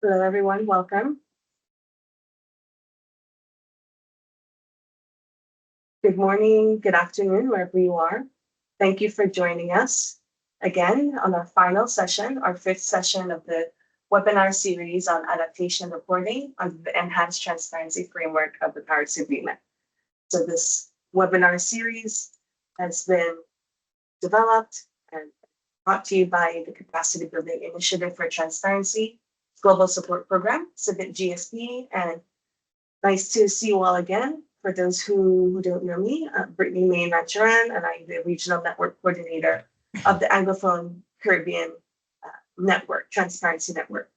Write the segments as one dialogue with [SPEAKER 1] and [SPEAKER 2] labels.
[SPEAKER 1] Hello, everyone. Welcome. Good morning, good afternoon, wherever you are. Thank you for joining us again on our final session, our fifth session of the webinar series on adaptation reporting under the Enhanced Transparency Framework of the Paris Agreement. So this webinar series has been developed and brought to you by the Capacity Building Initiative for Transparency Global Support Program, CIBIT GSP, and nice to see you all again. For those who don't know me, Brittany May Rancharan, and I'm the Regional Network Coordinator of the Anglophone Caribbean Network, Transparency Network.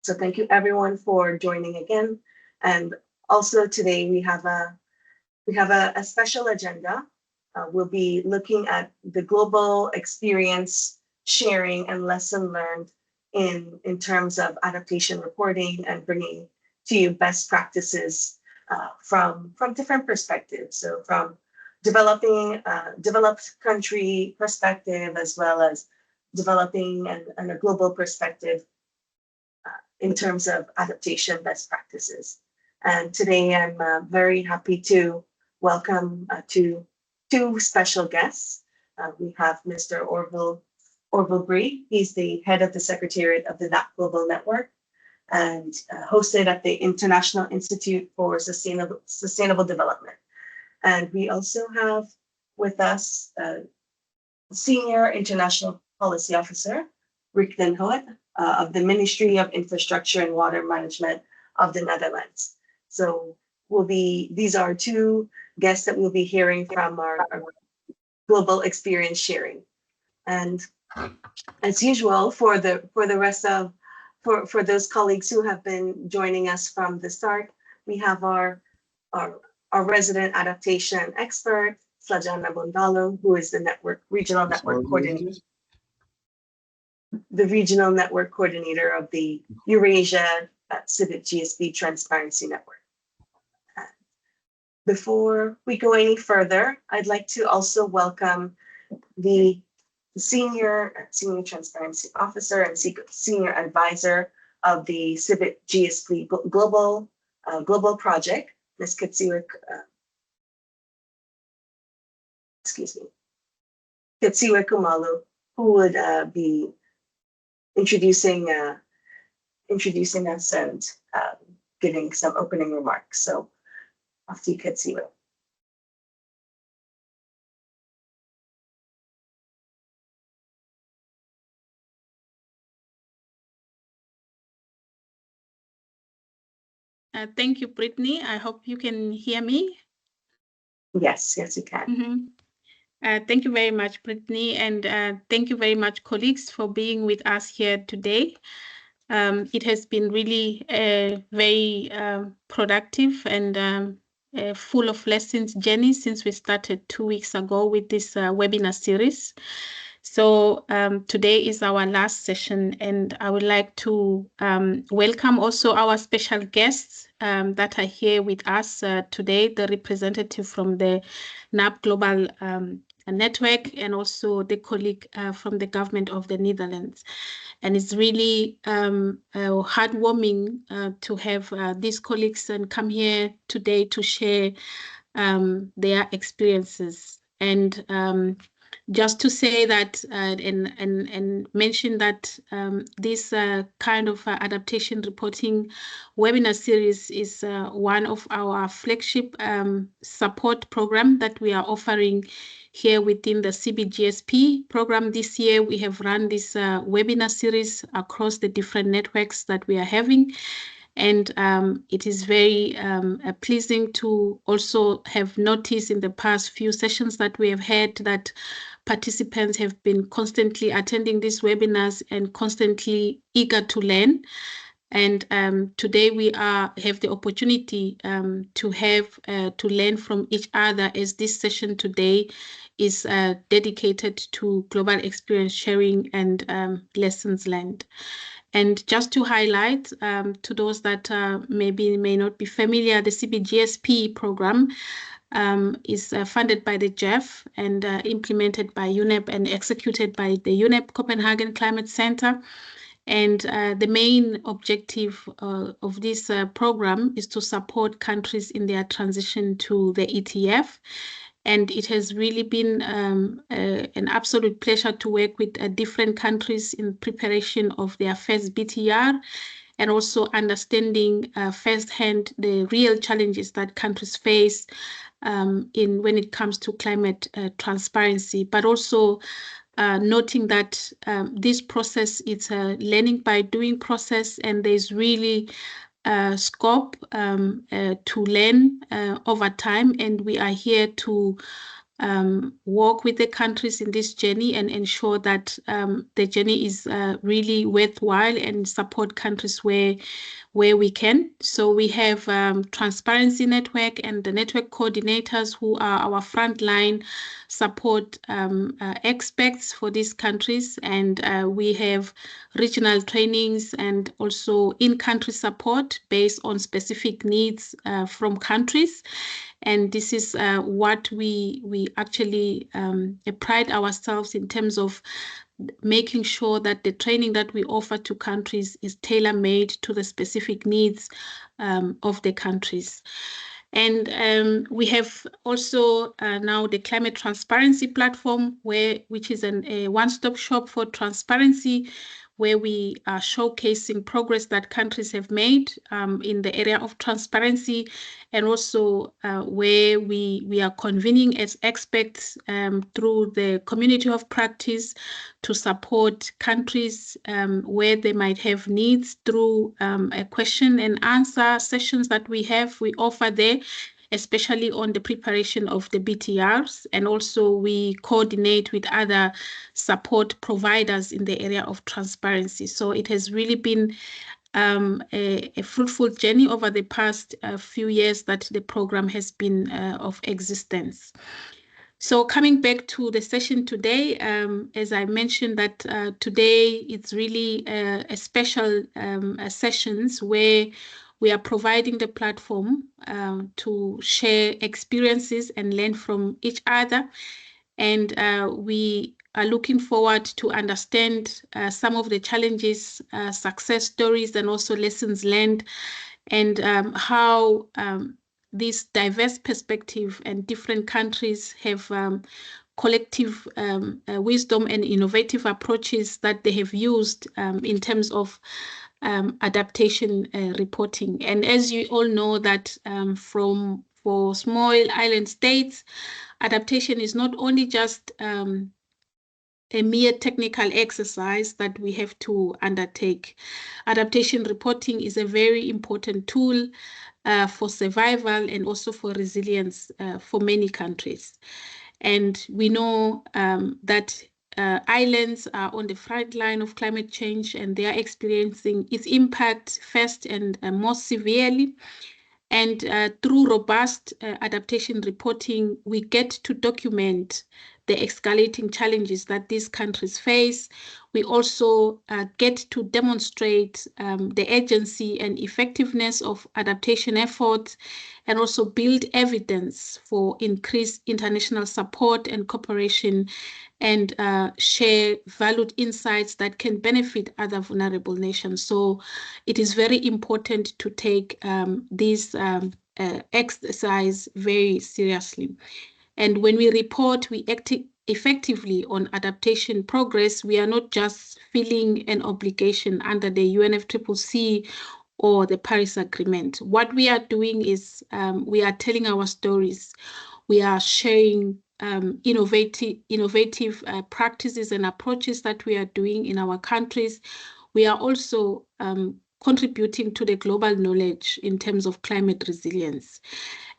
[SPEAKER 1] So thank you everyone for joining again. And also today we have a special agenda. We'll be looking at the global experience sharing and lesson learned in terms of adaptation reporting and bringing to you best practices from different perspectives. So from developed country perspective, as well as developing and a global perspective in terms of adaptation best practices. And today I'm very happy to welcome two special guests. We have Mr. Orville Bree. He's the head of the Secretariat of the NAP Global Network and hosted at the International Institute for Sustainable Development. And we also have with us Senior International Policy Officer, Rick Den Hout, of the Ministry of Infrastructure and Water Management of the Netherlands. So these are two guests that we'll be hearing from our global experience sharing. And as usual, for the rest of for those colleagues who have been joining us from the start, we have our resident adaptation expert, Slajana Bondalo, who is the regional network coordinator. The regional network coordinator of the Eurasia CIBIT GSP Transparency Network. Before we go any further, I'd like to also welcome the Senior Transparency Officer and Senior Advisor of the CIBIT GSP Global Project, Ms. Katsiwe Kumalu, who would be introducing us and giving some opening remarks. So off to you, Katsiwe.
[SPEAKER 2] Thank you, Brittany. I hope you can hear me.
[SPEAKER 1] Yes, you can.
[SPEAKER 2] Thank you very much, Brittany, and thank you very much, colleagues, for being with us here today. It has been really very productive and full of lessons journey since we started 2 weeks ago with this webinar series. So today is our last session, and I would like to welcome also our special guests that are here with us today, the representative from the NAP Global Network and also the colleague from the government of the Netherlands. And it's really heartwarming to have these colleagues and come here today to share their experiences. And just to say that and mention that this kind of adaptation reporting webinar series is one of our flagship support program that we are offering here within the CBGSP program. This year, we have run this webinar series across the different networks that we are having. And it is very pleasing to also have noticed in the past few sessions that we have had that participants have been constantly attending these webinars and constantly eager to learn. And today we have the opportunity to learn from each other, as this session today is dedicated to global experience sharing and lessons learned. And just to highlight to those that may not be familiar, the CBGSP program is funded by the GEF and implemented by UNEP and executed by the UNEP Copenhagen Climate Center. And the main objective of this program is to support countries in their transition to the ETF. And it has really been an absolute pleasure to work with different countries in preparation of their first BTR, and also understanding firsthand the real challenges that countries face when it comes to climate transparency, but also noting that this process is a learning by doing process, and there's really scope to learn over time, and we are here to work with the countries in this journey and ensure that the journey is really worthwhile, and support countries where we can. So we have Transparency Network and the network coordinators, who are our frontline support experts for these countries. And we have regional trainings and also in-country support based on specific needs from countries. And this is what we actually pride ourselves in terms of making sure that the training that we offer to countries is tailor-made to the specific needs of the countries. And we have also now the Climate Transparency Platform, which is a one-stop shop for transparency, where we are showcasing progress that countries have made in the area of transparency, and also where we are convening as experts through the community of practice to support countries where they might have needs through a question and answer sessions that we offer there, especially on the preparation of the BTRs. And also we coordinate with other support providers in the area of transparency. So it has really been a fruitful journey over the past few years that the program has been of existence. So coming back to the session today, as I mentioned that today it's really a special sessions where we are providing the platform to share experiences and learn from each other. And we are looking forward to understand some of the challenges, success stories, and also lessons learned, and how this diverse perspective and different countries have collective wisdom and innovative approaches that they have used in terms of adaptation reporting. And as you all know that for small island states, adaptation is not only just a mere technical exercise that we have to undertake. Adaptation reporting is a very important tool for survival and also for resilience for many countries. And we know that islands are on the front line of climate change, and they are experiencing its impact first and most severely. And through robust adaptation reporting, we get to document the escalating challenges that these countries face. We also get to demonstrate the agency and effectiveness of adaptation efforts, and also build evidence for increased international support and cooperation, and share valued insights that can benefit other vulnerable nations. So it is very important to take this exercise very seriously. And when we report, we act effectively on adaptation progress. We are not just filling an obligation under the UNFCCC or the Paris Agreement. What we are doing is we are telling our stories. We are sharing innovative practices and approaches that we are doing in our countries. We are also contributing to the global knowledge in terms of climate resilience.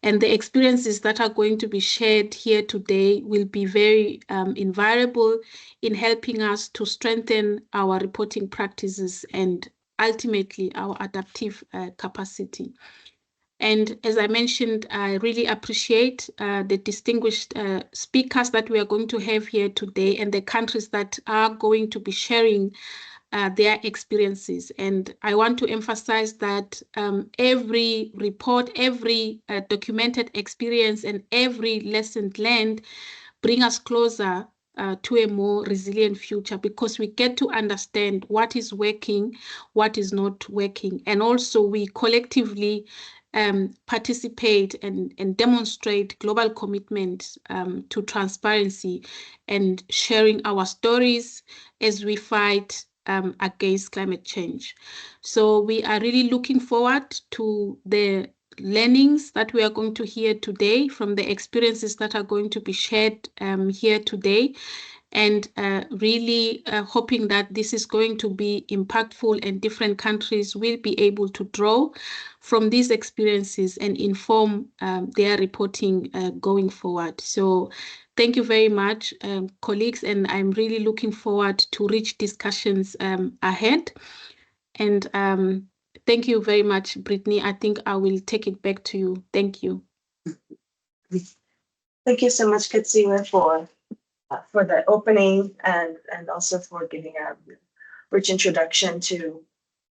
[SPEAKER 2] And the experiences that are going to be shared here today will be very invaluable in helping us to strengthen our reporting practices and ultimately our adaptive capacity. And as I mentioned, I really appreciate the distinguished speakers that we are going to have here today, and the countries that are going to be sharing their experiences. And I want to emphasize that every report, every documented experience, and every lesson learned bring us closer to a more resilient future, because we get to understand what is working, what is not working, and also we collectively participate and demonstrate global commitment to transparency and sharing our stories as we fight against climate change. So we are really looking forward to the learnings that we are going to hear today, from the experiences that are going to be shared here today, and really hoping that this is going to be impactful and different countries will be able to draw from these experiences and inform their reporting going forward. So thank you very much, colleagues, and I'm really looking forward to rich discussions ahead. And thank you very much, Brittany. I think I will take it back to you. Thank you.
[SPEAKER 1] Thank you so much, Katsiwa, for the opening and also for giving a rich introduction to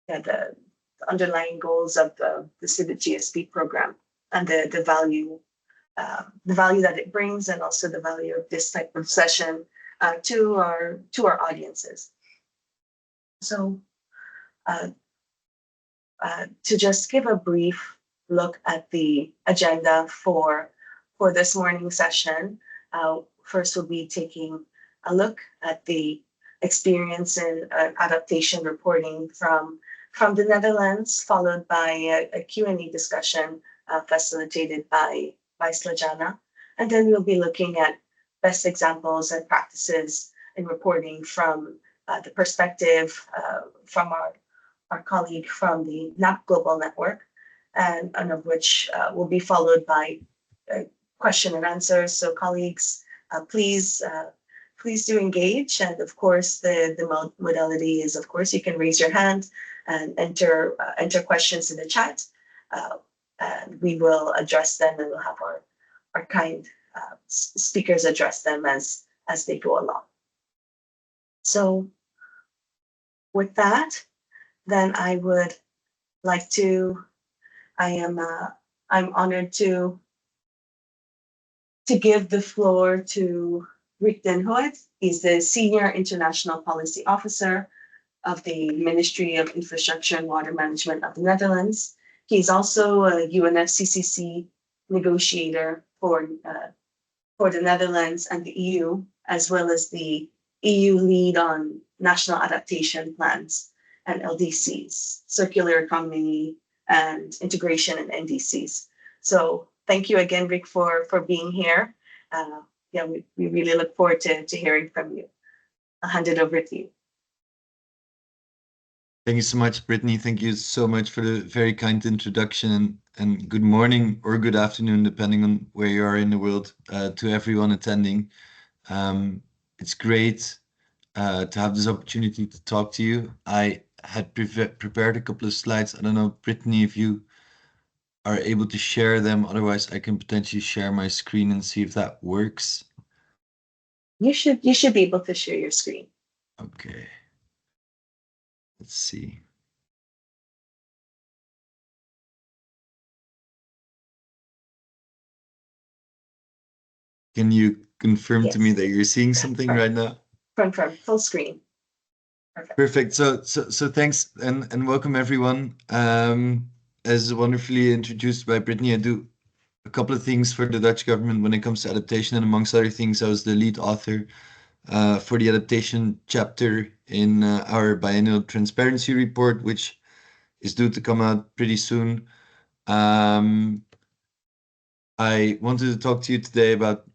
[SPEAKER 1] the underlying goals of the CIBIT GSP program and the value that it brings, and also the value of this type of session to our audiences. So to just give a brief look at the agenda for this morning session, first we'll be taking a look at the experience in adaptation reporting from the Netherlands, followed by a Q&A discussion facilitated by Slajana. And then we'll be looking at best examples and practices in reporting from the perspective from our colleague from the NAP Global Network, and of which will be followed by question and answers. So colleagues, please do engage. And of course, the modality is, of course, you can raise your hand and enter questions in the chat, and we will address them, and we'll have our kind speakers address them as they go along. So with that, then I would like to, I'm honored to give the floor to Rick Den Hout. He's the Senior International Policy Officer of the Ministry of Infrastructure and Water Management of the Netherlands. He's also a UNFCCC negotiator for the Netherlands and the EU, as well as the EU lead on national adaptation plans and LDCs, circular economy and integration and NDCs. So thank you again, Rick, for being here. We really look forward to hearing from you. I'll hand it over to you.
[SPEAKER 3] Thank you so much, Brittany. Thank you so much for the very kind introduction, and good morning or good afternoon, depending on where you are in the world, to everyone attending. It's great to have this opportunity to talk to you. I had prepared a couple of slides. I don't know, Brittany, if you are able to share them. Otherwise, I can potentially share my screen and see if that works.
[SPEAKER 1] You should be able to share your screen.
[SPEAKER 3] Okay. Let's see. Can you confirm to me that you're seeing something right now?
[SPEAKER 1] Confirm, full screen.
[SPEAKER 3] Perfect. So thanks and welcome everyone. As wonderfully introduced by Brittany, I do a couple of things for the Dutch government when it comes to adaptation, and amongst other things, I was the lead author for the adaptation chapter in our biennial transparency report, which is due to come out pretty soon. I wanted to talk to you today about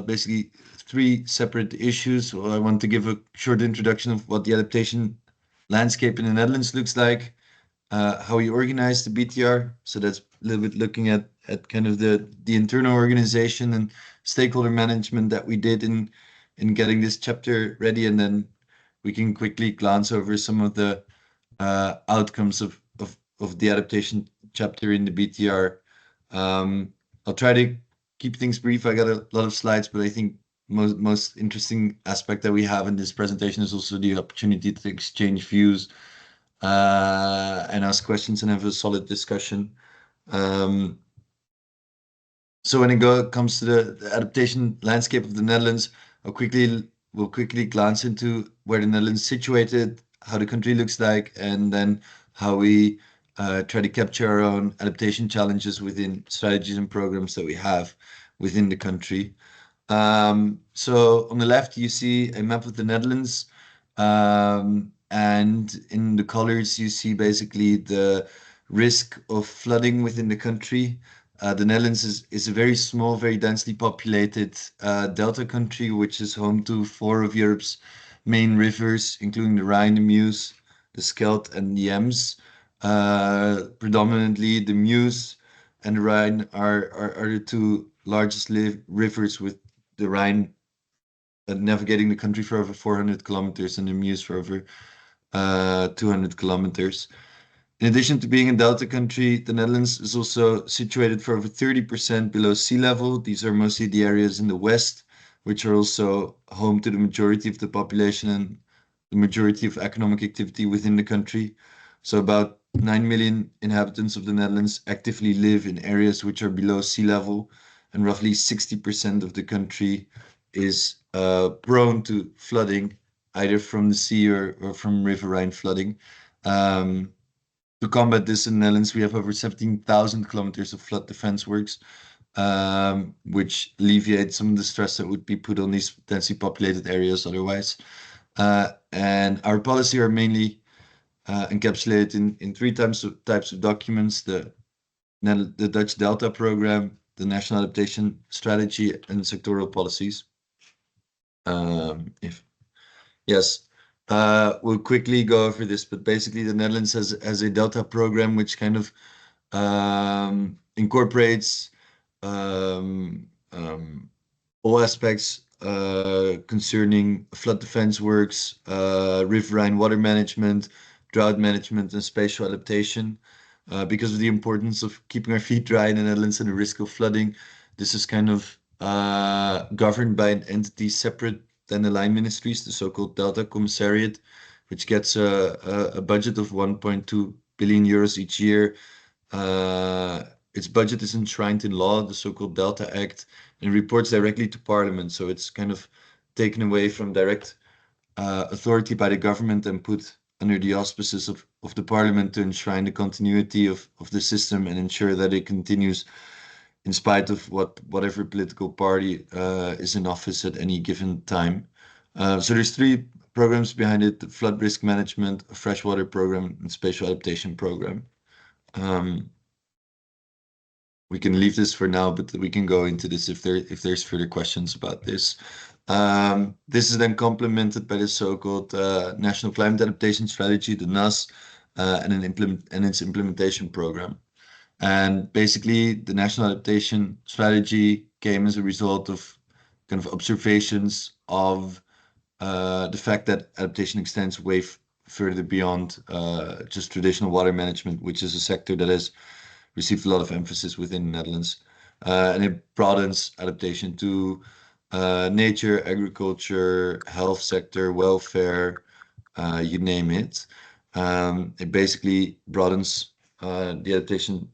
[SPEAKER 3] basically three separate issues. Well, I want to give a short introduction of what the adaptation landscape in the Netherlands looks like, how we organize the BTR. So that's a little bit looking at kind of the internal organization and stakeholder management that we did in getting this chapter ready, and then we can quickly glance over some of the outcomes of the adaptation chapter in the BTR. I'll try to keep things brief. I got a lot of slides, but I think most interesting aspect that we have in this presentation is also the opportunity to exchange views and ask questions and have a solid discussion. So when it comes to the adaptation landscape of the Netherlands, I'll quickly we'll quickly glance into where the Netherlands is situated, how the country looks like, and then how we try to capture our own adaptation challenges within strategies and programs that we have within the country. So on the left, you see a map of the Netherlands, and in the colors, you see basically the risk of flooding within the country. The Netherlands is a very small, very densely populated delta country, which is home to 4 of Europe's main rivers, including the Rhine, the Meuse, the Scheldt, and the Ems. Predominantly, the Meuse and the Rhine are the 2 largest rivers, with the Rhine navigating the country for over 400 kilometers and the Meuse for over 200 kilometers. In addition to being a delta country, the Netherlands is also situated for over 30% below sea level. These are mostly the areas in the west, which are also home to the majority of the population and the majority of economic activity within the country. So about 9 million inhabitants of the Netherlands actively live in areas which are below sea level, and roughly 60% of the country is prone to flooding, either from the sea or from River Rhine flooding. To combat this in the Netherlands, we have over 17,000 kilometers of flood defense works, which alleviate some of the stress that would be put on these densely populated areas otherwise. And our policy are mainly encapsulated in 3 types of documents: the Dutch Delta Program, the National Adaptation Strategy, and sectoral policies. Yes, we'll quickly go over this, but basically the Netherlands has a Delta program which kind of incorporates all aspects concerning flood defense works, riverine water management, drought management, and spatial adaptation. Because of the importance of keeping our feet dry in the Netherlands and the risk of flooding, this is kind of governed by an entity separate than the line ministries, the so-called Delta Commissariat, which gets a budget of 1.2 billion euros each year. Its budget is enshrined in law, the so-called Delta Act, and reports directly to Parliament. So it's kind of taken away from direct authority by the government and put under the auspices of the Parliament to enshrine the continuity of the system and ensure that it continues in spite of whatever political party is in office at any given time. So there's 3 programs behind it: the flood risk management, a freshwater program, and spatial adaptation program. We can leave this for now, but we can go into this if there's further questions about this. This is then complemented by the so-called National Climate Adaptation Strategy, the NAS, and its implementation program. And basically, the National Adaptation Strategy came as a result of kind of observations of the fact that adaptation extends way further beyond just traditional water management, which is a sector that has received a lot of emphasis within the Netherlands. And it broadens adaptation to nature, agriculture, health sector, welfare, you name it. It basically broadens the adaptation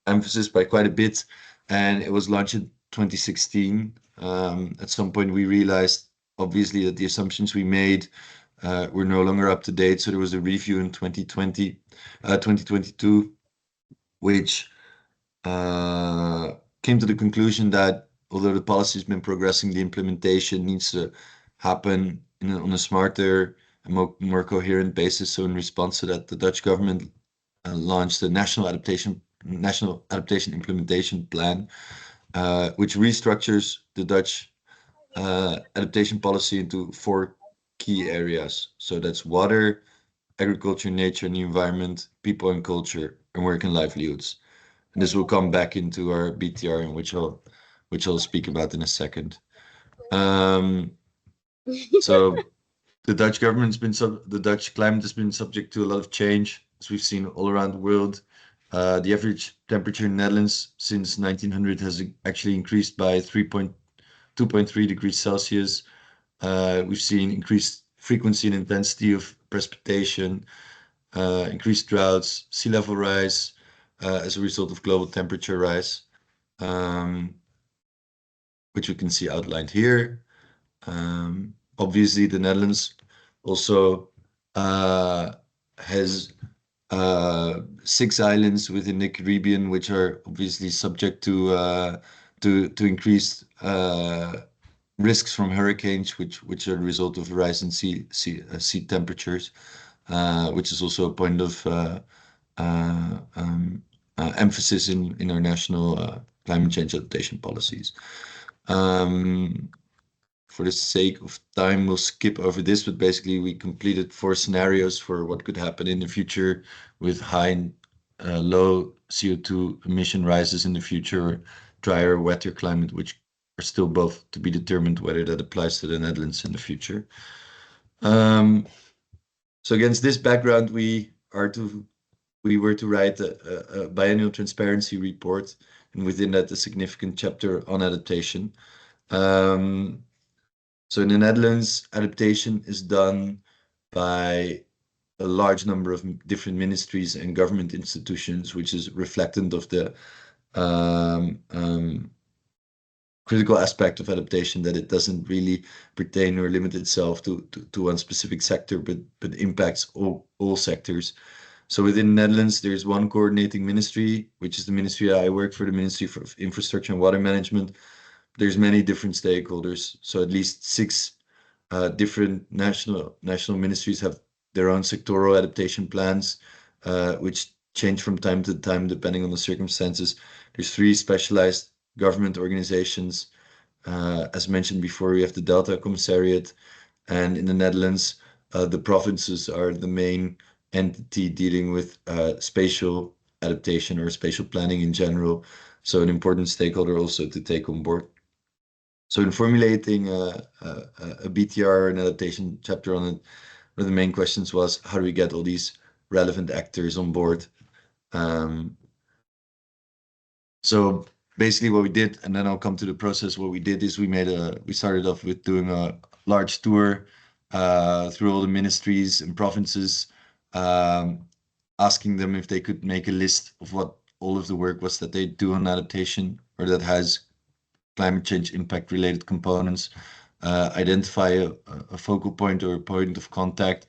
[SPEAKER 3] emphasis by quite a bit, and it was launched in 2016. At some point, we realized, obviously, that the assumptions we made were no longer up to date. So there was a review in 2022, which came to the conclusion that although the policy has been progressing, the implementation needs to happen on a smarter and more coherent basis. So in response to that, the Dutch government launched the National Adaptation Implementation Plan, which restructures the Dutch adaptation policy into 4 key areas. So that's water, agriculture, nature and the environment, people and culture, and work and livelihoods. And this will come back into our BTR, in which I'll speak about in a second. So the Dutch the Dutch climate has been subject to a lot of change, as we've seen all around the world. The average temperature in the Netherlands since 1900 has actually increased by 2.3 degrees Celsius. We've seen increased frequency and intensity of precipitation, increased droughts, sea level rise as a result of global temperature rise, which we can see outlined here. obviously, the Netherlands also has 6 islands within the Caribbean, which are obviously subject to increased risks from hurricanes, which are the result of rising sea temperatures, which is also a point of emphasis in our national climate change adaptation policies. For the sake of time, we'll skip over this, but basically we completed 4 scenarios for what could happen in the future with high and low CO2 emission rises in the future, drier, wetter climate, which are still both to be determined whether that applies to the Netherlands in the future. So against this background, we were to write a biennial transparency report, and within that, a significant chapter on adaptation. So in the Netherlands, adaptation is done by a large number of different ministries and government institutions, which is reflectant of the critical aspect of adaptation, that it doesn't really pertain or limit itself to one specific sector, but impacts all sectors. So within the Netherlands, there's one coordinating ministry, which is the ministry I work for, the Ministry for Infrastructure and Water Management. There's many different stakeholders, so at least 6 different national ministries have their own sectoral adaptation plans, which change from time to time depending on the circumstances. There's 3 specialized government organizations. As mentioned before, we have the Delta Commissariat, and in the Netherlands, the provinces are the main entity dealing with spatial adaptation or spatial planning in general. So an important stakeholder also to take on board. So in formulating a BTR, an adaptation chapter on it, one of the main questions was, how do we get all these relevant actors on board? So basically what we did, and then I'll come to the process, what we did is we started off with doing a large tour through all the ministries and provinces, asking them if they could make a list of what all of the work was that they do on adaptation or that has climate change impact related components, identify a focal point or a point of contact.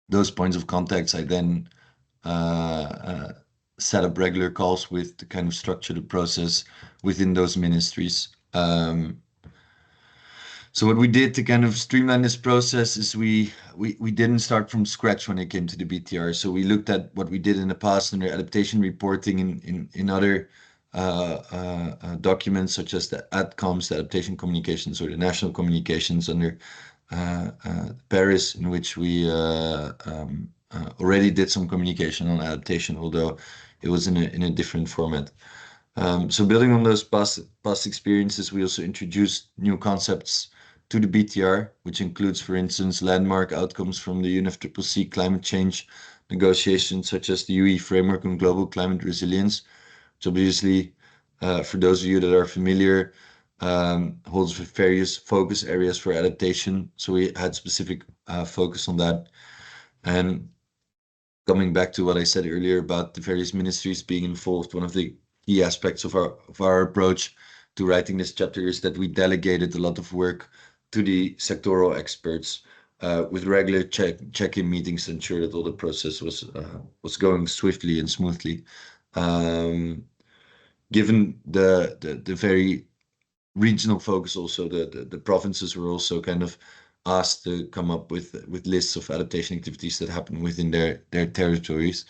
[SPEAKER 3] Those points of contacts I then set up regular calls with to kind of structure the process within those ministries. So what we did to kind of streamline this process is we didn't start from scratch when it came to the BTR. So we looked at what we did in the past under adaptation reporting in other documents such as the ADCOMS, the adaptation communications, or the national communications under Paris, in which we already did some communication on adaptation, although it was in a different format. So building on those past experiences, we also introduced new concepts to the BTR, which includes, for instance, landmark outcomes from the UNFCCC climate change negotiations, such as the UE Framework on Global Climate Resilience, which obviously, for those of you that are familiar, holds various focus areas for adaptation. So we had specific focus on that. And coming back to what I said earlier about the various ministries being involved, one of the key aspects of our approach to writing this chapter is that we delegated a lot of work to the sectoral experts with regular check-in meetings to ensure that all the process was going swiftly and smoothly. Given the very regional focus, also the provinces were also kind of asked to come up with lists of adaptation activities that happen within their territories,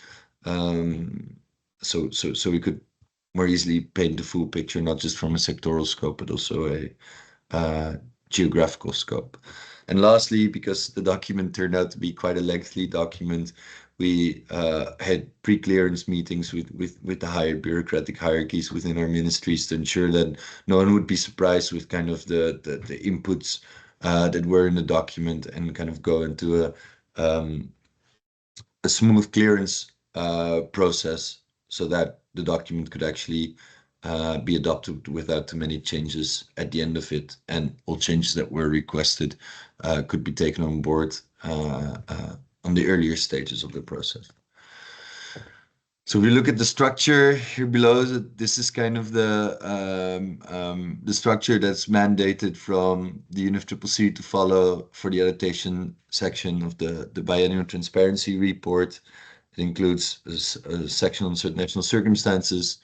[SPEAKER 3] so we could more easily paint the full picture, not just from a sectoral scope, but also a geographical scope. And lastly, because the document turned out to be quite a lengthy document, we had pre-clearance meetings with the higher bureaucratic hierarchies within our ministries to ensure that no one would be surprised with kind of the inputs that were in the document, and kind of go into a smooth clearance process so that the document could actually be adopted without too many changes at the end of it, and all changes that were requested could be taken on board on the earlier stages of the process. So if we look at the structure here below, this is kind of the structure that's mandated from the UNFCCC to follow for the adaptation section of the biennial transparency report. It includes a section on certain national circumstances,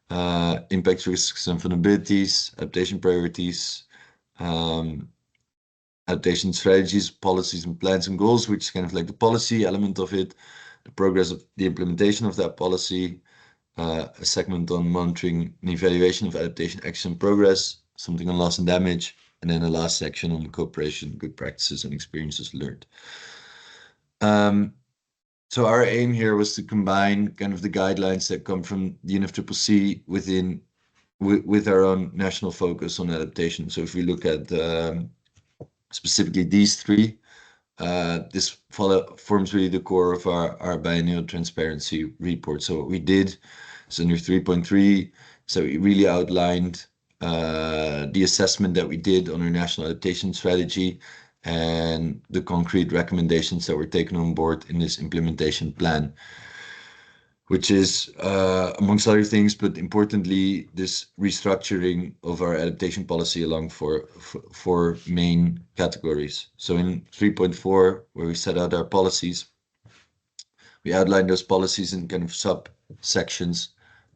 [SPEAKER 3] impacts, risks, and vulnerabilities, adaptation priorities, adaptation strategies, policies, and plans and goals, which is kind of like the policy element of it, the progress of the implementation of that policy, a segment on monitoring and evaluation of adaptation action and progress, something on loss and damage, and then a last section on cooperation, good practices, and experiences learned. So our aim here was to combine kind of the guidelines that come from the UNFCCC with our own national focus on adaptation. So if we look at specifically these three, this forms really the core of our biennial transparency report. So what we did is under 3.3, so we really outlined the assessment that we did on our national adaptation strategy and the concrete recommendations that were taken on board in this implementation plan, which is, amongst other things, but importantly, this restructuring of our adaptation policy along four main categories. So in 3.4, where we set out our policies, we outlined those policies in kind of subsections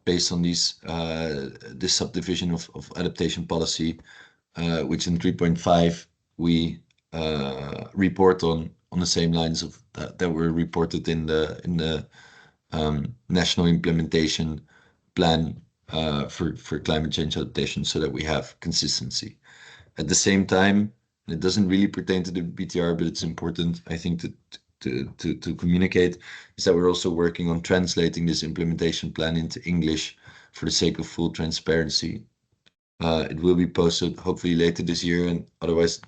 [SPEAKER 3] based on this subdivision of adaptation policy, which in 3.5 we report on the same lines of that were reported in the national implementation plan for climate change adaptation, so that we have consistency. At the same time, it doesn't really pertain to the BTR, but it's important, I think, to communicate, is that we're also working on translating this implementation plan into English for the sake of full transparency. It will be posted hopefully later this year and otherwise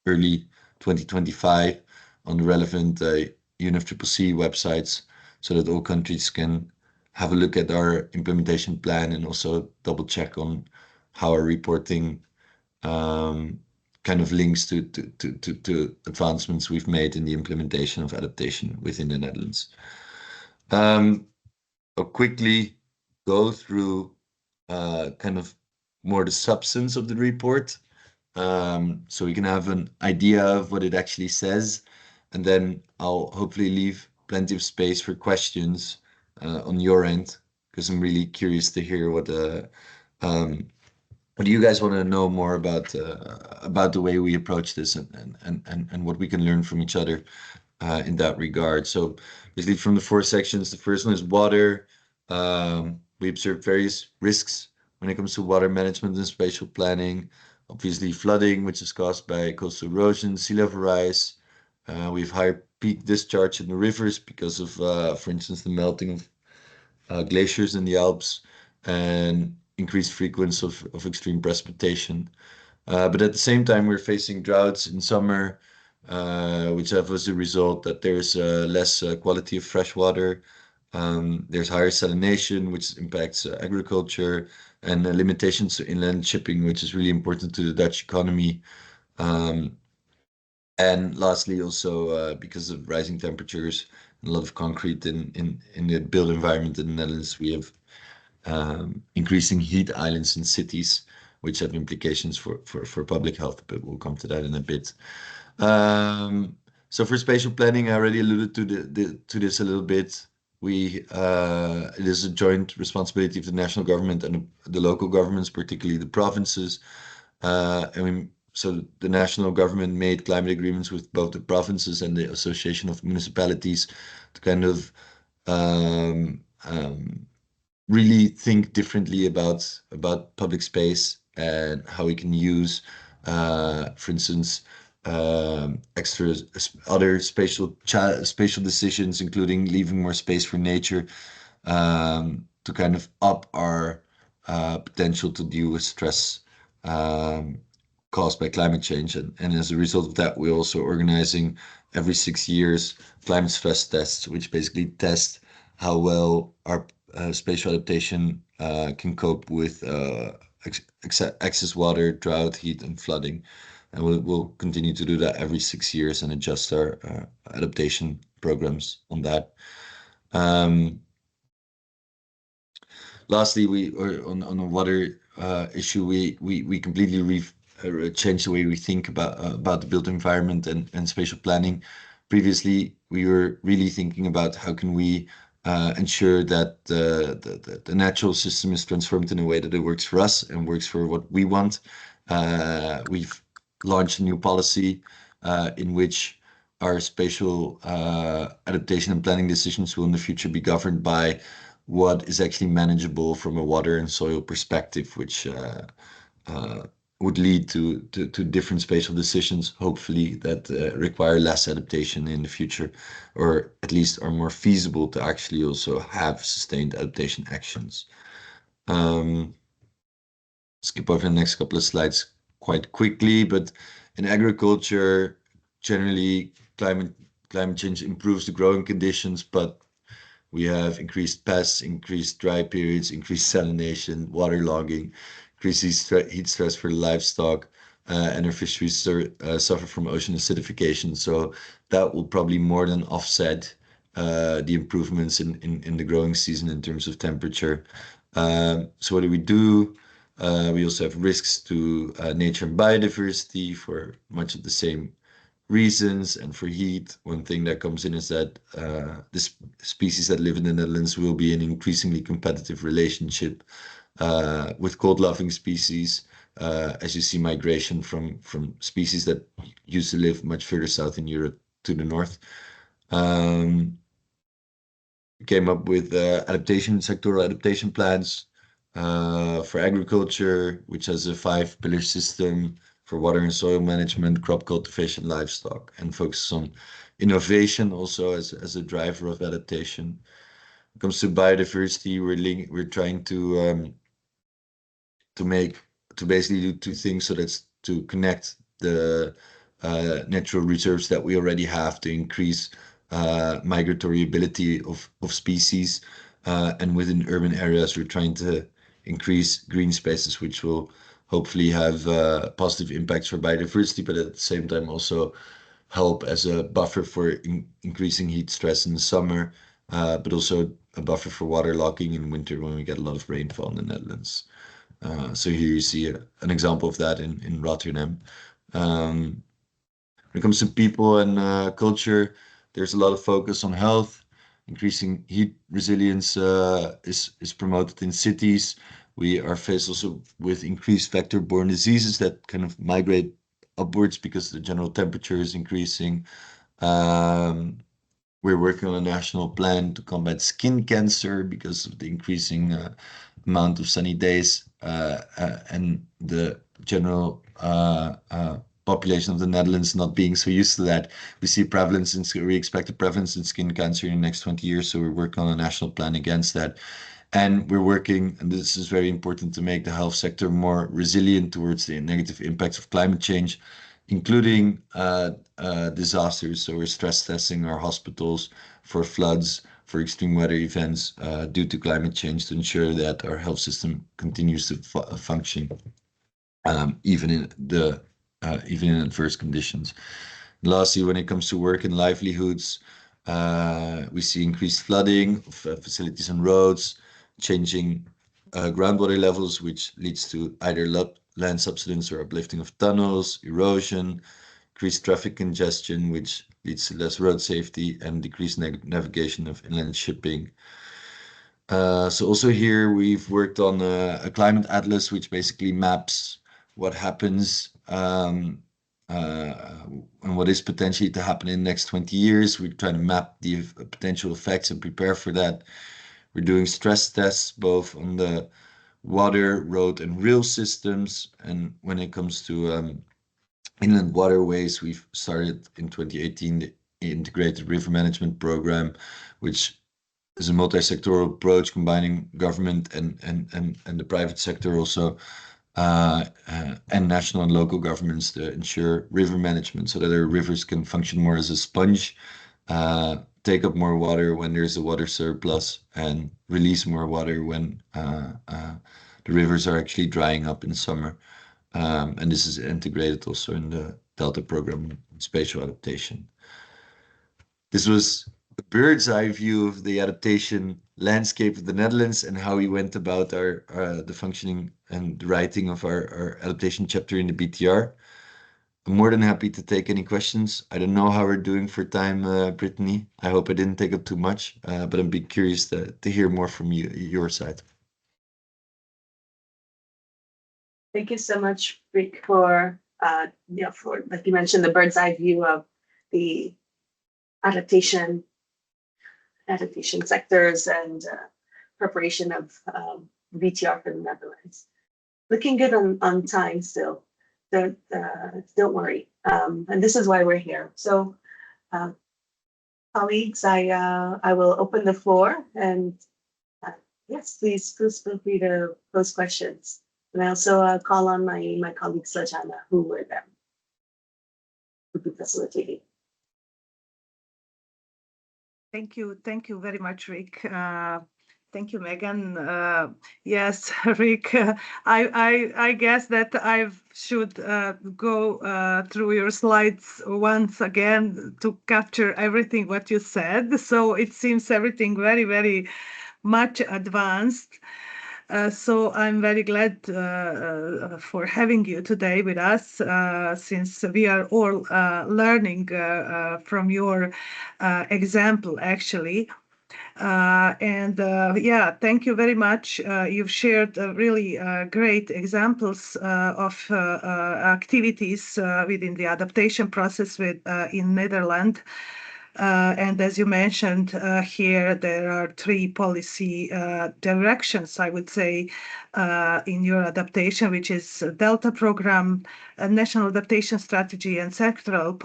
[SPEAKER 3] early 2025 on the relevant UNFCCC websites, so that all countries can have a look at our implementation plan and also double check on how our reporting kind of links to advancements we've made in the implementation of adaptation within the Netherlands. I'll quickly go through kind of more the substance of the report, so we can have an idea of what it actually says, and then I'll hopefully leave plenty of space for questions on your end, because I'm really curious to hear what do you guys want to know more about the way we approach this and what we can learn from each other in that regard. So basically from the four sections, the first one is water. We observe various risks when it comes to water management and spatial planning. Obviously flooding, which is caused by coastal erosion, sea level rise. We have higher peak discharge in the rivers because of, for instance, the melting of glaciers in the Alps, and increased frequency of extreme precipitation. But at the same time, we're facing droughts in summer, which have as a result that there's less quality of fresh water. There's higher salination, which impacts agriculture, and limitations to inland shipping, which is really important to the Dutch economy. And lastly, also because of rising temperatures and a lot of concrete in the built environment in the Netherlands, we have increasing heat islands in cities, which have implications for public health, but we'll come to that in a bit. So for spatial planning, I already alluded to this a little bit. It is a joint responsibility of the national government and the local governments, particularly the provinces. So the national government made climate agreements with both the provinces and the Association of Municipalities to kind of really think differently about public space and how we can use, for instance, other spatial decisions, including leaving more space for nature, to kind of up our potential to deal with stress caused by climate change. And as a result of that, we're also organizing every 6 years climate stress tests, which basically test how well our spatial adaptation can cope with excess water, drought, heat, and flooding. And we'll continue to do that every 6 years and adjust our adaptation programs on that. Lastly, on the water issue, we completely changed the way we think about the built environment and spatial planning. Previously, we were really thinking about how can we ensure that the natural system is transformed in a way that it works for us and works for what we want. We've launched a new policy in which our spatial adaptation and planning decisions will in the future be governed by what is actually manageable from a water and soil perspective, which would lead to different spatial decisions, hopefully, that require less adaptation in the future, or at least are more feasible to actually also have sustained adaptation actions. Skip over the next couple of slides quite quickly, but in agriculture, generally, climate change improves the growing conditions, but we have increased pests, increased dry periods, increased salination, waterlogging, increased heat stress for livestock, and our fisheries suffer from ocean acidification. So that will probably more than offset the improvements in the growing season in terms of temperature. So what do? We also have risks to nature and biodiversity for much of the same reasons. And for heat, one thing that comes in is that the species that live in the Netherlands will be an increasingly competitive relationship with cold-loving species, as you see migration from species that used to live much further south in Europe to the north. We came up with sectoral adaptation plans for agriculture, which has a 5-pillar system for water and soil management, crop cultivation, livestock, and focuses on innovation also as a driver of adaptation. When it comes to biodiversity, we're trying to basically do two things. So that's to connect the natural reserves that we already have to increase migratory ability of species. And within urban areas, we're trying to increase green spaces, which will hopefully have positive impacts for biodiversity, but at the same time also help as a buffer for increasing heat stress in the summer, but also a buffer for waterlogging in winter when we get a lot of rainfall in the Netherlands. So here you see an example of that in Rotterdam. When it comes to people and culture, there's a lot of focus on health. Increasing heat resilience is promoted in cities. We are faced also with increased vector-borne diseases that kind of migrate upwards because the general temperature is increasing. We're working on a national plan to combat skin cancer because of the increasing amount of sunny days and the general population of the Netherlands not being so used to that. We expect a prevalence in skin cancer in the next 20 years, so we're working on a national plan against that. And we're working, and this is very important, to make the health sector more resilient towards the negative impacts of climate change, including disasters. So we're stress testing our hospitals for floods, for extreme weather events due to climate change to ensure that our health system continues to function even in adverse conditions. Lastly, when it comes to work and livelihoods, we see increased flooding of facilities and roads, changing groundwater levels, which leads to either land subsidence or uplifting of tunnels, erosion, increased traffic congestion, which leads to less road safety, and decreased navigation of inland shipping. So also here we've worked on a climate atlas, which basically maps what happens and what is potentially to happen in the next 20 years. We're trying to map the potential effects and prepare for that. We're doing stress tests both on the water, road, and rail systems. And when it comes to inland waterways, we've started in 2018 the Integrated River Management Program, which is a multi-sectoral approach combining government and the private sector also, and national and local governments to ensure river management so that our rivers can function more as a sponge, take up more water when there's a water surplus, and release more water when the rivers are actually drying up in summer. And this is integrated also in the Delta program, spatial adaptation. This was a bird's eye view of the adaptation landscape of the Netherlands and how we went about the functioning and the writing of our adaptation chapter in the BTR. I'm more than happy to take any questions. I don't know how we're doing for time, Brittany. I hope I didn't take up too much, but I'm be curious to hear more from you, your side.
[SPEAKER 1] Thank you so much, Rick, for for, like you mentioned, the bird's eye view of the adaptation sectors and preparation of BTR for the Netherlands. Looking good on time still. Don't worry. And this is why we're here. So, colleagues, I will open the floor, and yes, please feel free to pose questions. And I also call on my colleague Slajana, who would be facilitating.
[SPEAKER 4] Thank you very much, Rick. Thank you, Megan. Yes, Rick, I guess that I should go through your slides once again to capture everything what you said. So it seems everything very, very much advanced. So I'm very glad for having you today with us, since we are all learning from your example, actually. Yeah, thank you very much. You've shared really great examples of activities within the adaptation process in Netherlands. And as you mentioned here, there are 3 policy directions, I would say, in your adaptation, which is Delta program, national adaptation strategy, and sectoral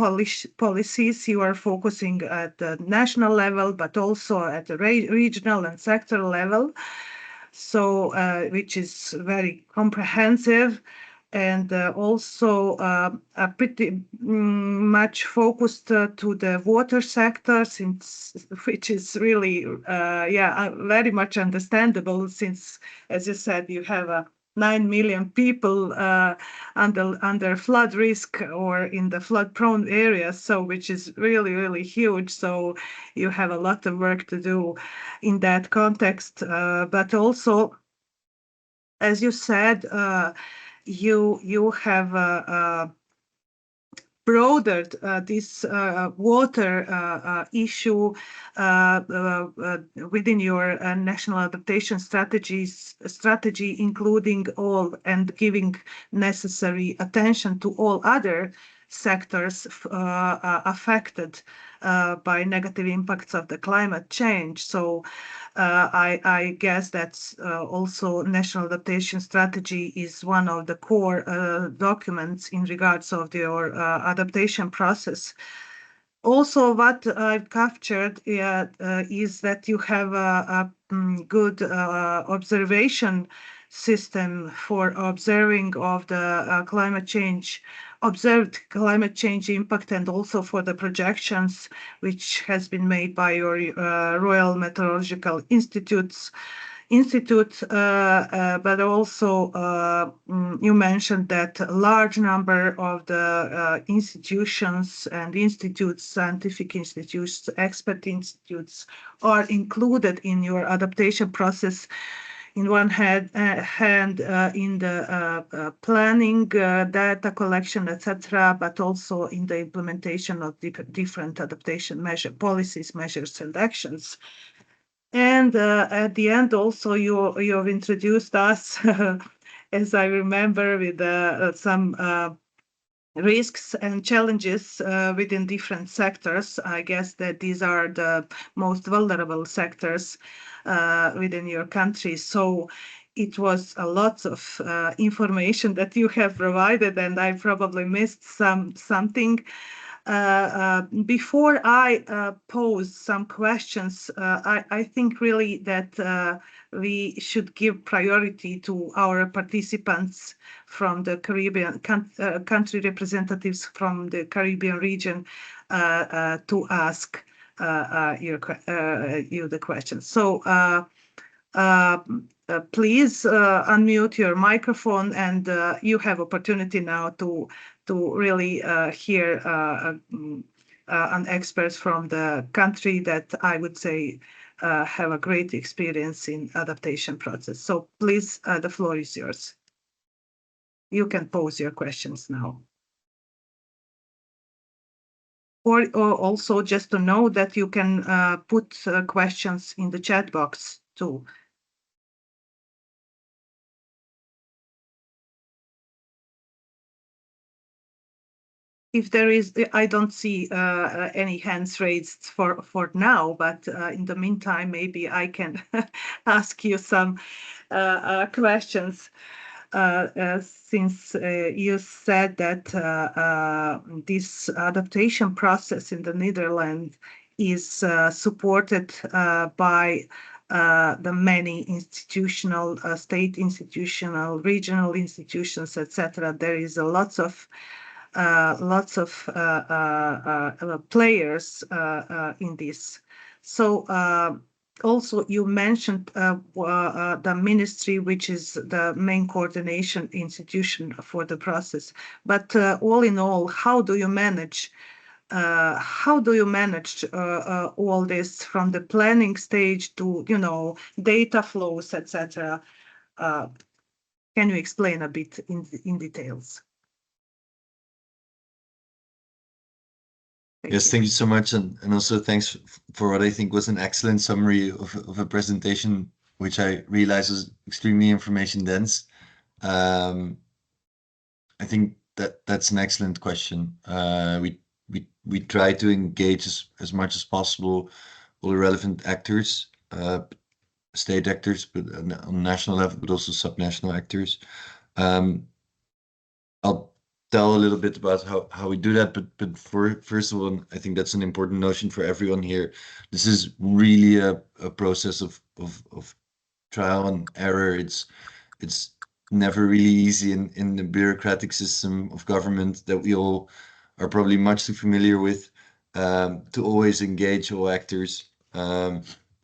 [SPEAKER 4] policies. You are focusing at the national level, but also at the regional and sectoral level. So, which is very comprehensive, and also pretty much focused to the water sector, which is really, very much understandable, since, as you said, you have 9 million people under flood risk or in the flood-prone areas, so which is really, really huge. So you have a lot of work to do in that context, but also, as you said, you have broadened this water issue within your national adaptation strategy, including all and giving necessary attention to all other sectors affected by negative impacts of the climate change. So I guess that's also national adaptation strategy is one of the core documents in regards of your adaptation process. Also, what I've captured is that you have a good observation system for observing of the observed climate change impact, and also for the projections which has been made by your Royal Meteorological Institute, but also you mentioned that a large number of the institutions and institutes, scientific institutes, expert institutes, are included in your adaptation process. In one hand, in the planning, data collection, etc., but also in the implementation of different adaptation policies, measures, and actions. And at the end, also, you have introduced us, as I remember, with some risks and challenges within different sectors. I guess that these are the most vulnerable sectors within your country. So it was a lot of information that you have provided, and I probably missed something. Before I pose some questions, I think really that we should give priority to our participants from the Caribbean, country representatives from the Caribbean region to ask you the questions. So please unmute your microphone, and you have opportunity now to really hear and experts from the country that I would say have a great experience in adaptation process. So please, the floor is yours. You can pose your questions now. Or also just to know that you can put questions in the chat box too. If there is, I don't see any hands raised for now, but in the meantime, maybe I can ask you some questions. Since you said that this adaptation process in the Netherlands is supported by the many institutional, state institutional, regional institutions, etc. There is lots of players in this. So also you mentioned the ministry, which is the main coordination institution for the process. But all in all, how do you manage all this from the planning stage to data flows, etc.? Can you explain a bit in details?
[SPEAKER 3] Yes, thank you so much. And also thanks for what I think was an excellent summary of a presentation, which I realize is extremely information dense. I think that's an excellent question. We try to engage as much as possible all the relevant actors, state actors, but on national level, but also subnational actors. I'll tell a little bit about how we do that, but first of all, I think that's an important notion for everyone here. This is really a process of trial and error. It's never really easy in the bureaucratic system of government that we all are probably much too familiar with, to always engage all actors.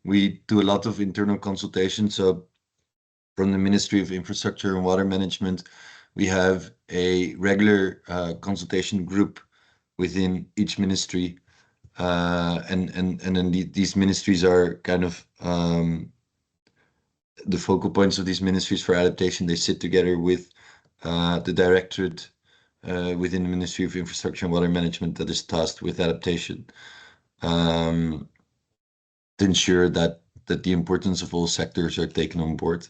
[SPEAKER 3] We do a lot of internal consultation. So from the Ministry of Infrastructure and Water Management, we have a regular consultation group within each ministry, and then these ministries are kind of the focal points of these ministries for adaptation. They sit together with the directorate within the Ministry of Infrastructure and Water Management that is tasked with adaptation, to ensure that the importance of all sectors are taken on board.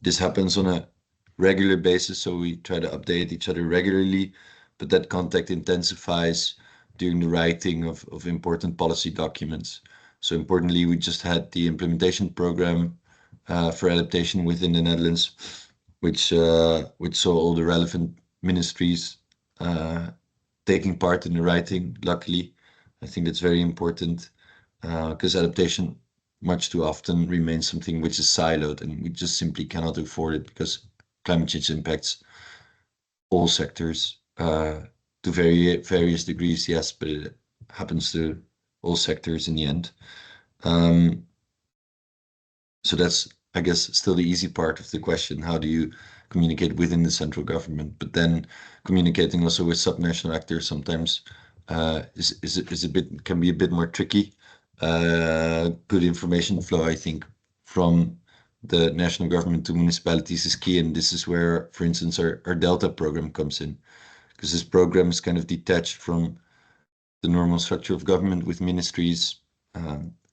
[SPEAKER 3] This happens on a regular basis, so we try to update each other regularly, but that contact intensifies during the writing of important policy documents. So importantly, we just had the implementation program for adaptation within the Netherlands, which saw all the relevant ministries taking part in the writing. Luckily, I think that's very important, because adaptation much too often remains something which is siloed, and we just simply cannot afford it, because climate change impacts all sectors to various degrees, yes, but it happens to all sectors in the end. So that's, I guess, still the easy part of the question. How do you communicate within the central government? But then communicating also with subnational actors sometimes can be a bit more tricky. Good information flow, I think, from the national government to municipalities is key, and this is where, for instance, our Delta program comes in, because this program is kind of detached from the normal structure of government with ministries,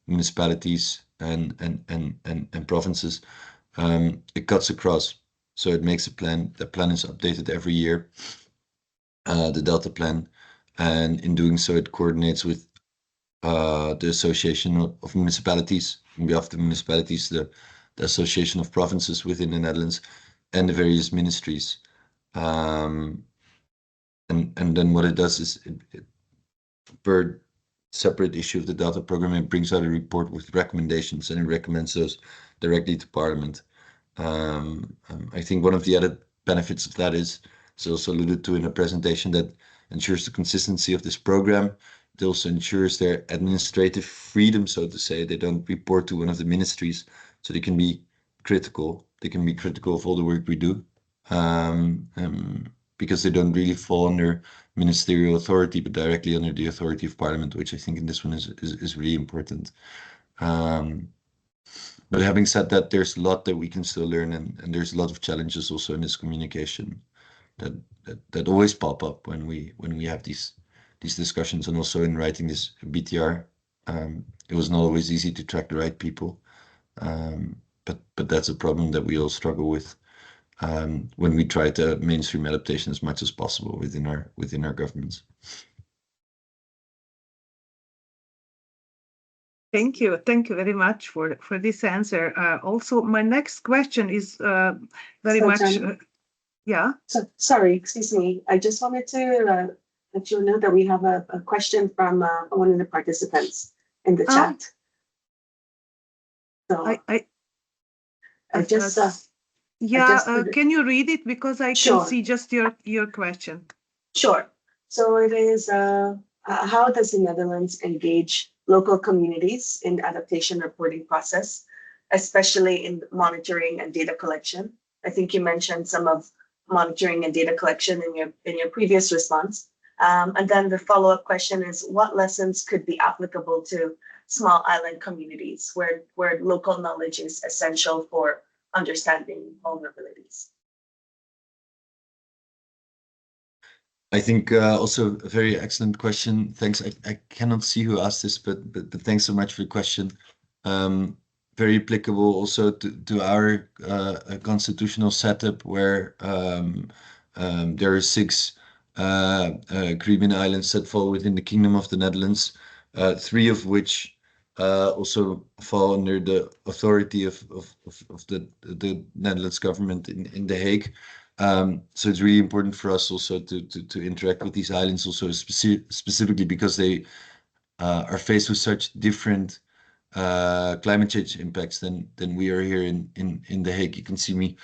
[SPEAKER 3] municipalities, and provinces. It cuts across, so it makes a plan. The plan is updated every year, the Delta plan, and in doing so, it coordinates with the Association of Municipalities, on behalf of the municipalities, the Association of Provinces within the Netherlands, and the various ministries. And then what it does is, per separate issue of the Delta program, it brings out a report with recommendations, and it recommends those directly to Parliament. I think one of the added benefits of that is, as also alluded to in the presentation, that ensures the consistency of this program. It also ensures their administrative freedom, so to say. They don't report to one of the ministries, so they can be critical. They can be critical of all the work we do. because they don't really fall under ministerial authority, but directly under the authority of Parliament, which I think in this one is really important. But having said that, there's a lot that we can still learn, and there's a lot of challenges also in this communication that always pop up when we have these discussions, and also in writing this BTR. It was not always easy to track the right people, but that's a problem that we all struggle with when we try to mainstream adaptation as much as possible within our governments.
[SPEAKER 4] Thank you very much for this answer. Also, my next question is very much. Yeah.
[SPEAKER 1] So sorry, excuse me. I just wanted to let you know that we have a question from one of the participants in the chat. So I just
[SPEAKER 4] can you read it, because I can see just your question.
[SPEAKER 1] Sure. So it is how does the Netherlands engage local communities in the adaptation reporting process, especially in monitoring and data collection? I think you mentioned some of monitoring and data collection in your previous response. And then the follow-up question is, what lessons could be applicable to small island communities where local knowledge is essential for understanding vulnerabilities?
[SPEAKER 3] I think also a very excellent question. Thanks. I cannot see who asked this, but thanks so much for the question. Very applicable also to our constitutional setup, where there are 6 Caribbean islands that fall within the Kingdom of the Netherlands, 3 of which also fall under the authority of the Netherlands government in The Hague. So it's really important for us also to interact with these islands, also specifically because they are faced with such different climate change impacts than we are here in The Hague. You can see me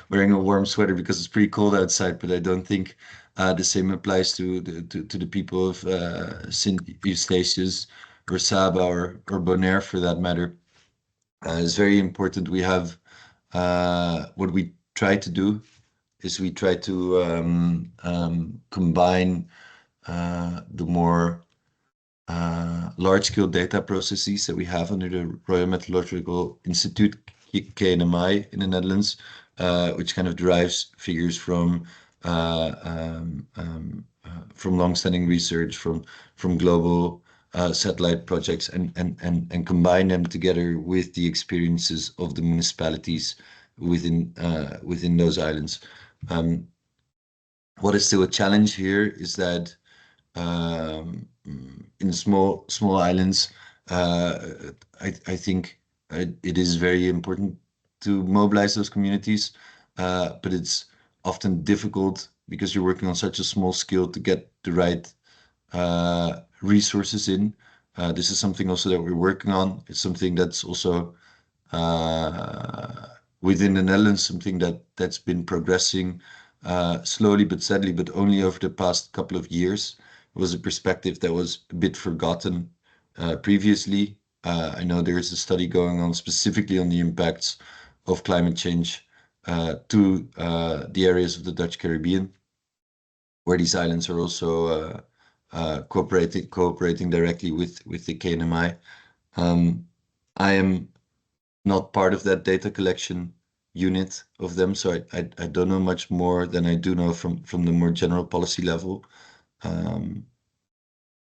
[SPEAKER 3] wearing a warm sweater because it's pretty cold outside, but I don't think the same applies to the people of Sint Eustatius or Saba or Bonaire, for that matter. It's very important. We have what we try to do is we try to combine the more large-scale data processes that we have under the Royal Meteorological Institute, KNMI, in the Netherlands, which kind of derives figures from long-standing research, from global satellite projects, and combine them together with the experiences of the municipalities within those islands. What is still a challenge here is that in small islands, I think it is very important to mobilize those communities, but it's often difficult because you're working on such a small scale to get the right resources in. This is something also that we're working on. It's something that's also within the Netherlands, something that's been progressing slowly but steadily, but only over the past couple of years. It was a perspective that was a bit forgotten previously. I know there is a study going on specifically on the impacts of climate change to the areas of the Dutch Caribbean, where these islands are also cooperating directly with the KNMI. I am not part of that data collection unit of them, so I don't know much more than I do know from the more general policy level.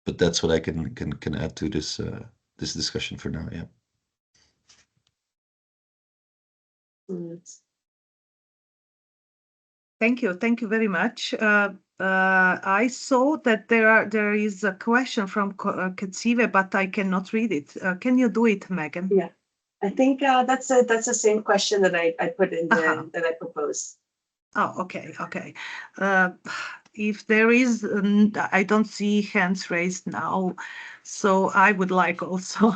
[SPEAKER 3] But that's what I can add to this discussion for now. Yeah.
[SPEAKER 4] Thank you very much. I saw that there is a question from Katsive, but I cannot read it. Can you do it, Megan?
[SPEAKER 1] Yeah, I think that's the same question that I put in that I proposed.
[SPEAKER 4] Oh, okay. If there is, I don't see hands raised now, so I would like also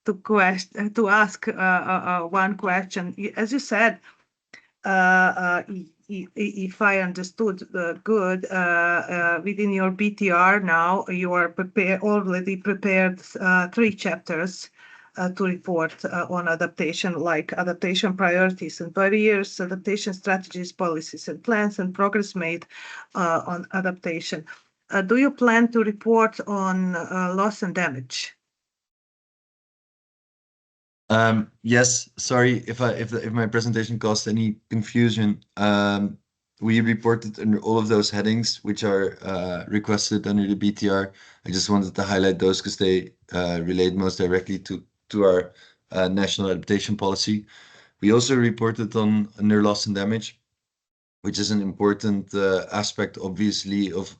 [SPEAKER 4] to ask one question. As you said, if I understood good, within your BTR now, you are already prepared 3 chapters to report on adaptation, like adaptation priorities and barriers, adaptation strategies, policies and plans, and progress made on adaptation. Do you plan to report on loss and damage?
[SPEAKER 3] Yes, sorry if my presentation caused any confusion. We reported under all of those headings, which are requested under the BTR. I just wanted to highlight those because they relate most directly to our national adaptation policy. We also reported on under loss and damage, which is an important aspect, obviously, of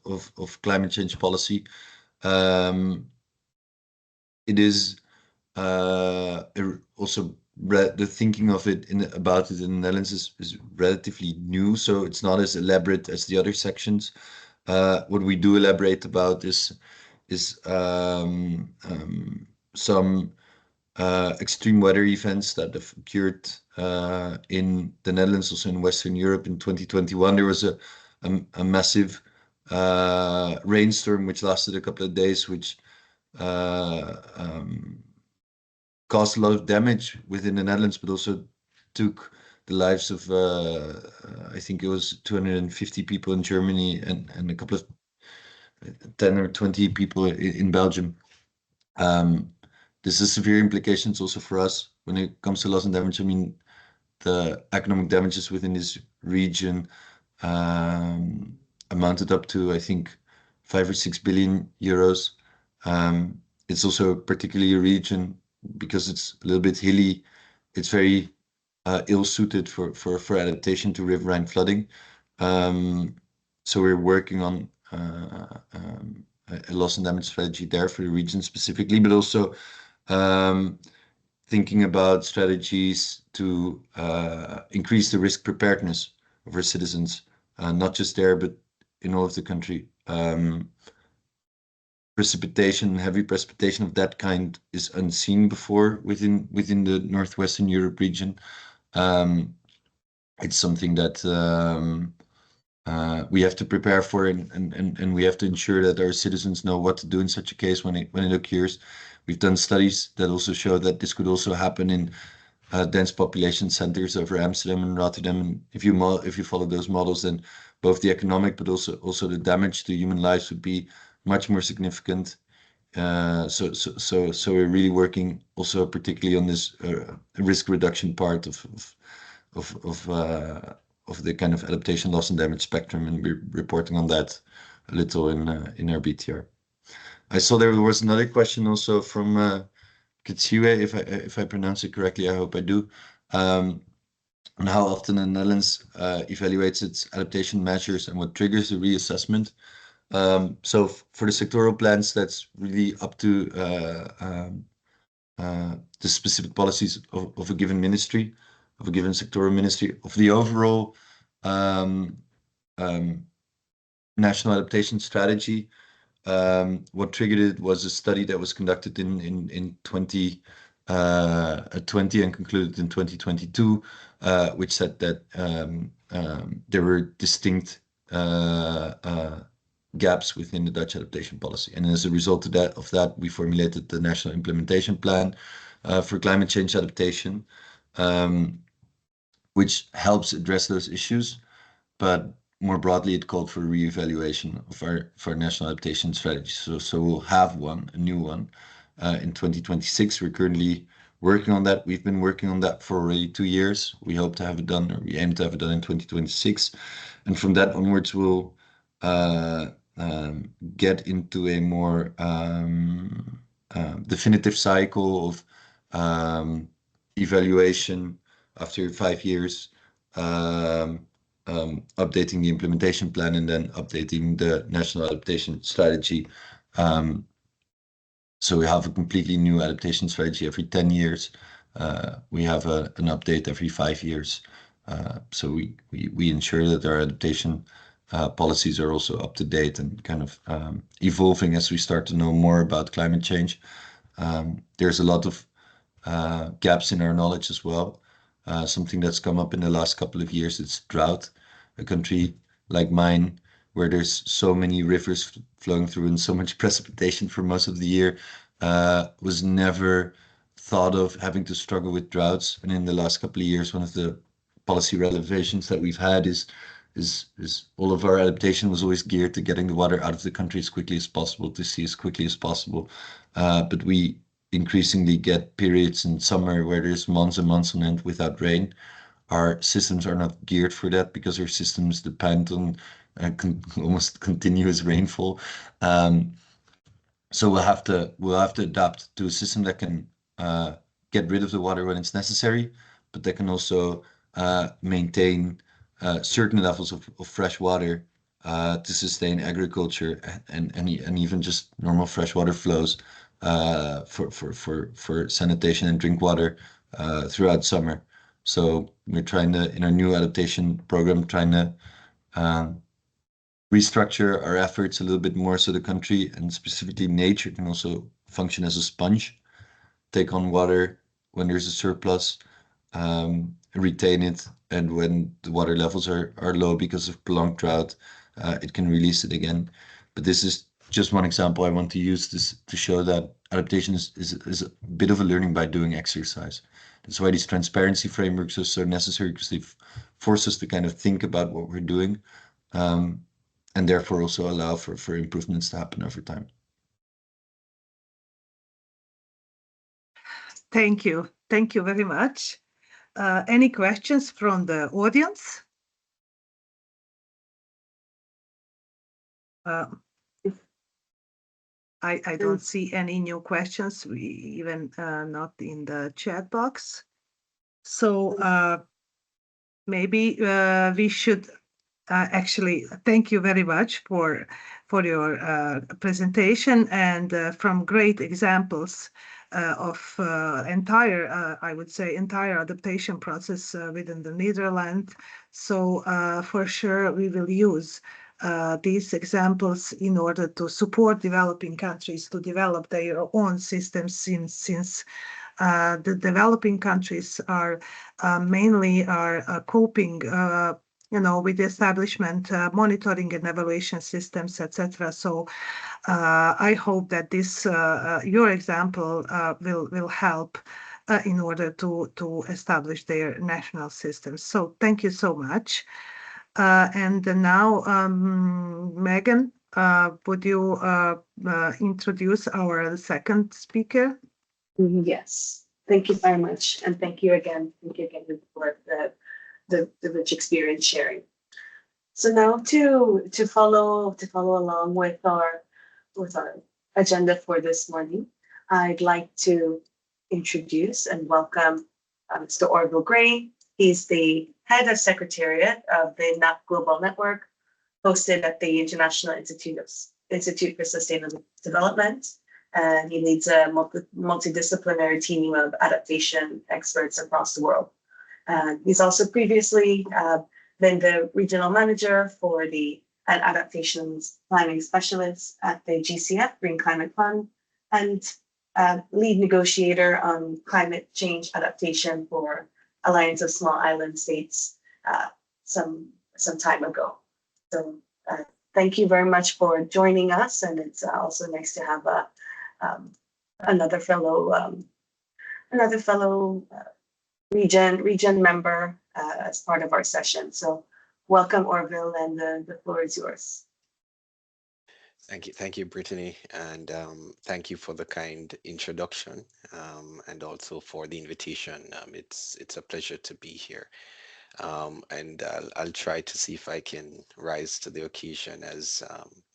[SPEAKER 3] climate change policy. It is also the thinking of it about it in the Netherlands is relatively new, so it's not as elaborate as the other sections. What we do elaborate about is some extreme weather events that have occurred in the Netherlands, also in Western Europe. In 2021, there was a massive rainstorm which lasted a couple of days, which caused a lot of damage within the Netherlands, but also took the lives of I think it was 250 people in Germany and a couple of 10 or 20 people in Belgium. This has severe implications also for us when it comes to loss and damage. I mean, the economic damages within this region amounted up to, I think, 5 or 6 billion euros. It's also particularly a region because it's a little bit hilly. It's very ill-suited for adaptation to riverine flooding. So we're working on a loss and damage strategy there for the region specifically, but also thinking about strategies to increase the risk preparedness of our citizens, not just there, but in all of the country. Precipitation, heavy precipitation of that kind is unseen before within the Northwestern Europe region. It's something that we have to prepare for, and we have to ensure that our citizens know what to do in such a case when it occurs. We've done studies that also show that this could also happen in dense population centers over Amsterdam and Rotterdam. And if you follow those models, then both the economic but also the damage to human lives would be much more significant. So we're really working also particularly on this risk reduction part of the kind of adaptation, loss and damage spectrum, and we're reporting on that a little in our BTR. I saw there was another question also from Katsiwe, if I pronounce it correctly, I hope I do, on how often the Netherlands evaluates its adaptation measures and what triggers the reassessment. So for the sectoral plans, that's really up to the specific policies of a given ministry, of a given sectoral ministry. Of the overall national adaptation strategy, what triggered it was a study that was conducted in 2020 and concluded in 2022, which said that there were distinct gaps within the Dutch adaptation policy. And as a result of that, we formulated the National Implementation Plan for Climate Change Adaptation, which helps address those issues. But more broadly, it called for a reevaluation of our national adaptation strategy. So we'll have a new one in 2026. We're currently working on that. We've been working on that for already 2 years. We hope to have it done, or we aim to have it done in 2026. And from that onwards, we'll get into a more definitive cycle of evaluation after 5 years, updating the implementation plan, and then updating the national adaptation strategy. So we have a completely new adaptation strategy every 10 years. We have an update every 5 years. So we ensure that our adaptation policies are also up to date and kind of evolving as we start to know more about climate change. There's a lot of gaps in our knowledge as well. Something that's come up in the last couple of years, it's drought. A country like mine, where there's so many rivers flowing through and so much precipitation for most of the year, was never thought of having to struggle with droughts. And in the last couple of years, one of the policy revelations that we've had is all of our adaptation was always geared to getting the water out of the country as quickly as possible, to sea as quickly as possible. But we increasingly get periods in summer where there's months and months on end without rain. Our systems are not geared for that because our systems depend on almost continuous rainfall. So we'll have to adapt to a system that can get rid of the water when it's necessary, but that can also maintain certain levels of fresh water to sustain agriculture and even just normal freshwater flows for sanitation and drink water throughout summer. So we're trying to, in our new adaptation program, trying to restructure our efforts a little bit more so the country and specifically nature can also function as a sponge, take on water when there's a surplus, retain it, and when the water levels are low because of prolonged drought, it can release it again. But this is just one example I want to use this to show that adaptation is a bit of a learning by doing exercise. That's why these transparency frameworks are so necessary, because they force us to kind of think about what we're doing, and therefore also allow for improvements to happen over time.
[SPEAKER 4] Thank you. Thank you very much. Any questions from the audience? I don't see any new questions, even not in the chat box. So maybe we should actually thank you very much for your presentation and from great examples of I would say entire adaptation process within the Netherlands. So for sure we will use these examples in order to support developing countries to develop their own systems, since the developing countries are mainly coping with the establishment, monitoring and evaluation systems, etc. So I hope that this your example will help in order to establish their national systems. So thank you so much. And now, Megan, would you introduce our second speaker?
[SPEAKER 1] Yes, thank you very much, and thank you again for the rich experience sharing. So now to follow along with our agenda for this morning, I'd like to introduce and welcome Mr. Orville Gray. He's the head of secretariat of the NAP Global Network, hosted at the International Institute for Sustainable Development. And he leads a multidisciplinary team of adaptation experts across the world. He's also previously been the regional manager for an adaptation planning specialist at the GCF, Green Climate Fund, and lead negotiator on climate change adaptation for Alliance of Small Island States some time ago. So thank you very much for joining us, and it's also nice to have another fellow region member as part of our session. So welcome, Orville, and the floor is yours.
[SPEAKER 5] Thank you, Brittany, and thank you for the kind introduction, and also for the invitation. It's a pleasure to be here, and I'll try to see if I can rise to the occasion, as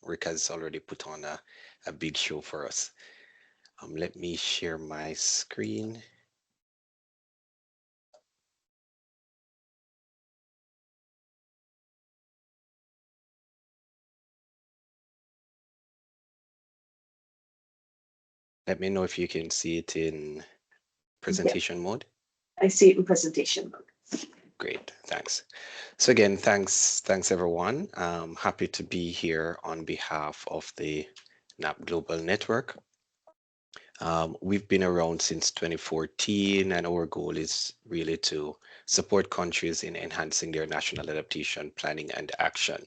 [SPEAKER 5] Rick has already put on a big show for us. Let me share my screen. Let me know if you can see it in presentation mode.
[SPEAKER 1] I see it in presentation mode.
[SPEAKER 5] Great, thanks. So again, thanks everyone. Happy to be here on behalf of the NAP Global Network. We've been around since 2014, and our goal is really to support countries in enhancing their national adaptation planning and action.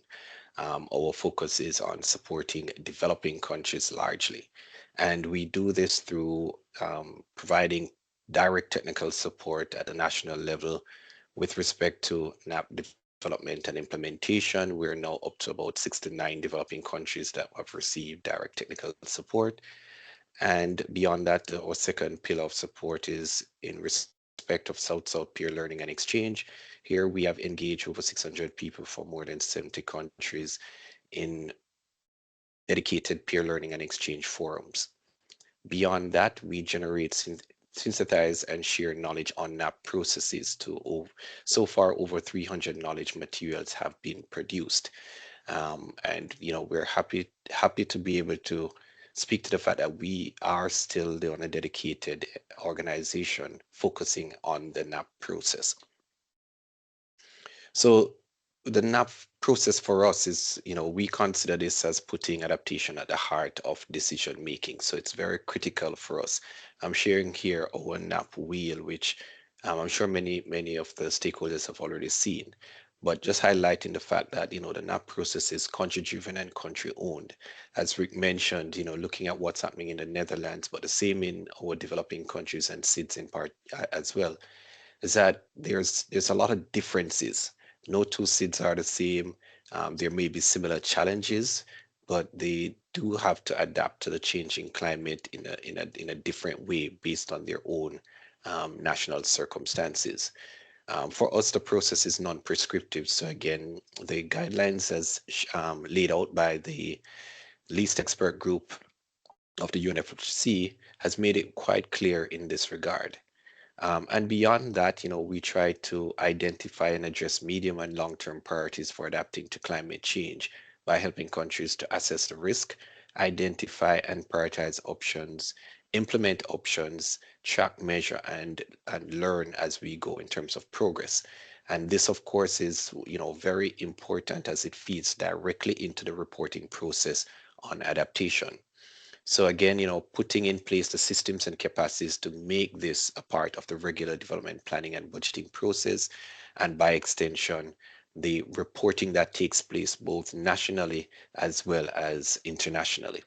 [SPEAKER 5] Our focus is on supporting developing countries largely, and we do this through providing direct technical support at the national level. With respect to NAP development and implementation, we're now up to about 69 developing countries that have received direct technical support. And beyond that, our second pillar of support is in respect of South-South peer learning and exchange. Here we have engaged over 600 people from more than 70 countries in dedicated peer learning and exchange forums. Beyond that, we generate, synthesize, and share knowledge on NAP processes. So far, over 300 knowledge materials have been produced. And we're happy to be able to speak to the fact that we are still on a dedicated organization focusing on the NAP process. So the NAP process for us is, we consider this as putting adaptation at the heart of decision making. So it's very critical for us. I'm sharing here our NAP wheel, which I'm sure many of the stakeholders have already seen. But just highlighting the fact that, the NAP process is country driven and country owned. As Rick mentioned, looking at what's happening in the Netherlands, but the same in our developing countries and SIDS in part as well, is that there's a lot of differences. No two SIDS are the same. There may be similar challenges, but they do have to adapt to the changing climate in a different way based on their own national circumstances. For us, the process is non-prescriptive. So again, the guidelines as laid out by the least expert group of the UNFCCC has made it quite clear in this regard. And beyond that, we try to identify and address medium and long-term priorities for adapting to climate change by helping countries to assess the risk, identify and prioritize options, implement options, track, measure, and learn as we go in terms of progress. And this, of course, is very important as it feeds directly into the reporting process on adaptation. So again, putting in place the systems and capacities to make this a part of the regular development planning and budgeting process, and by extension, the reporting that takes place both nationally as well as internationally.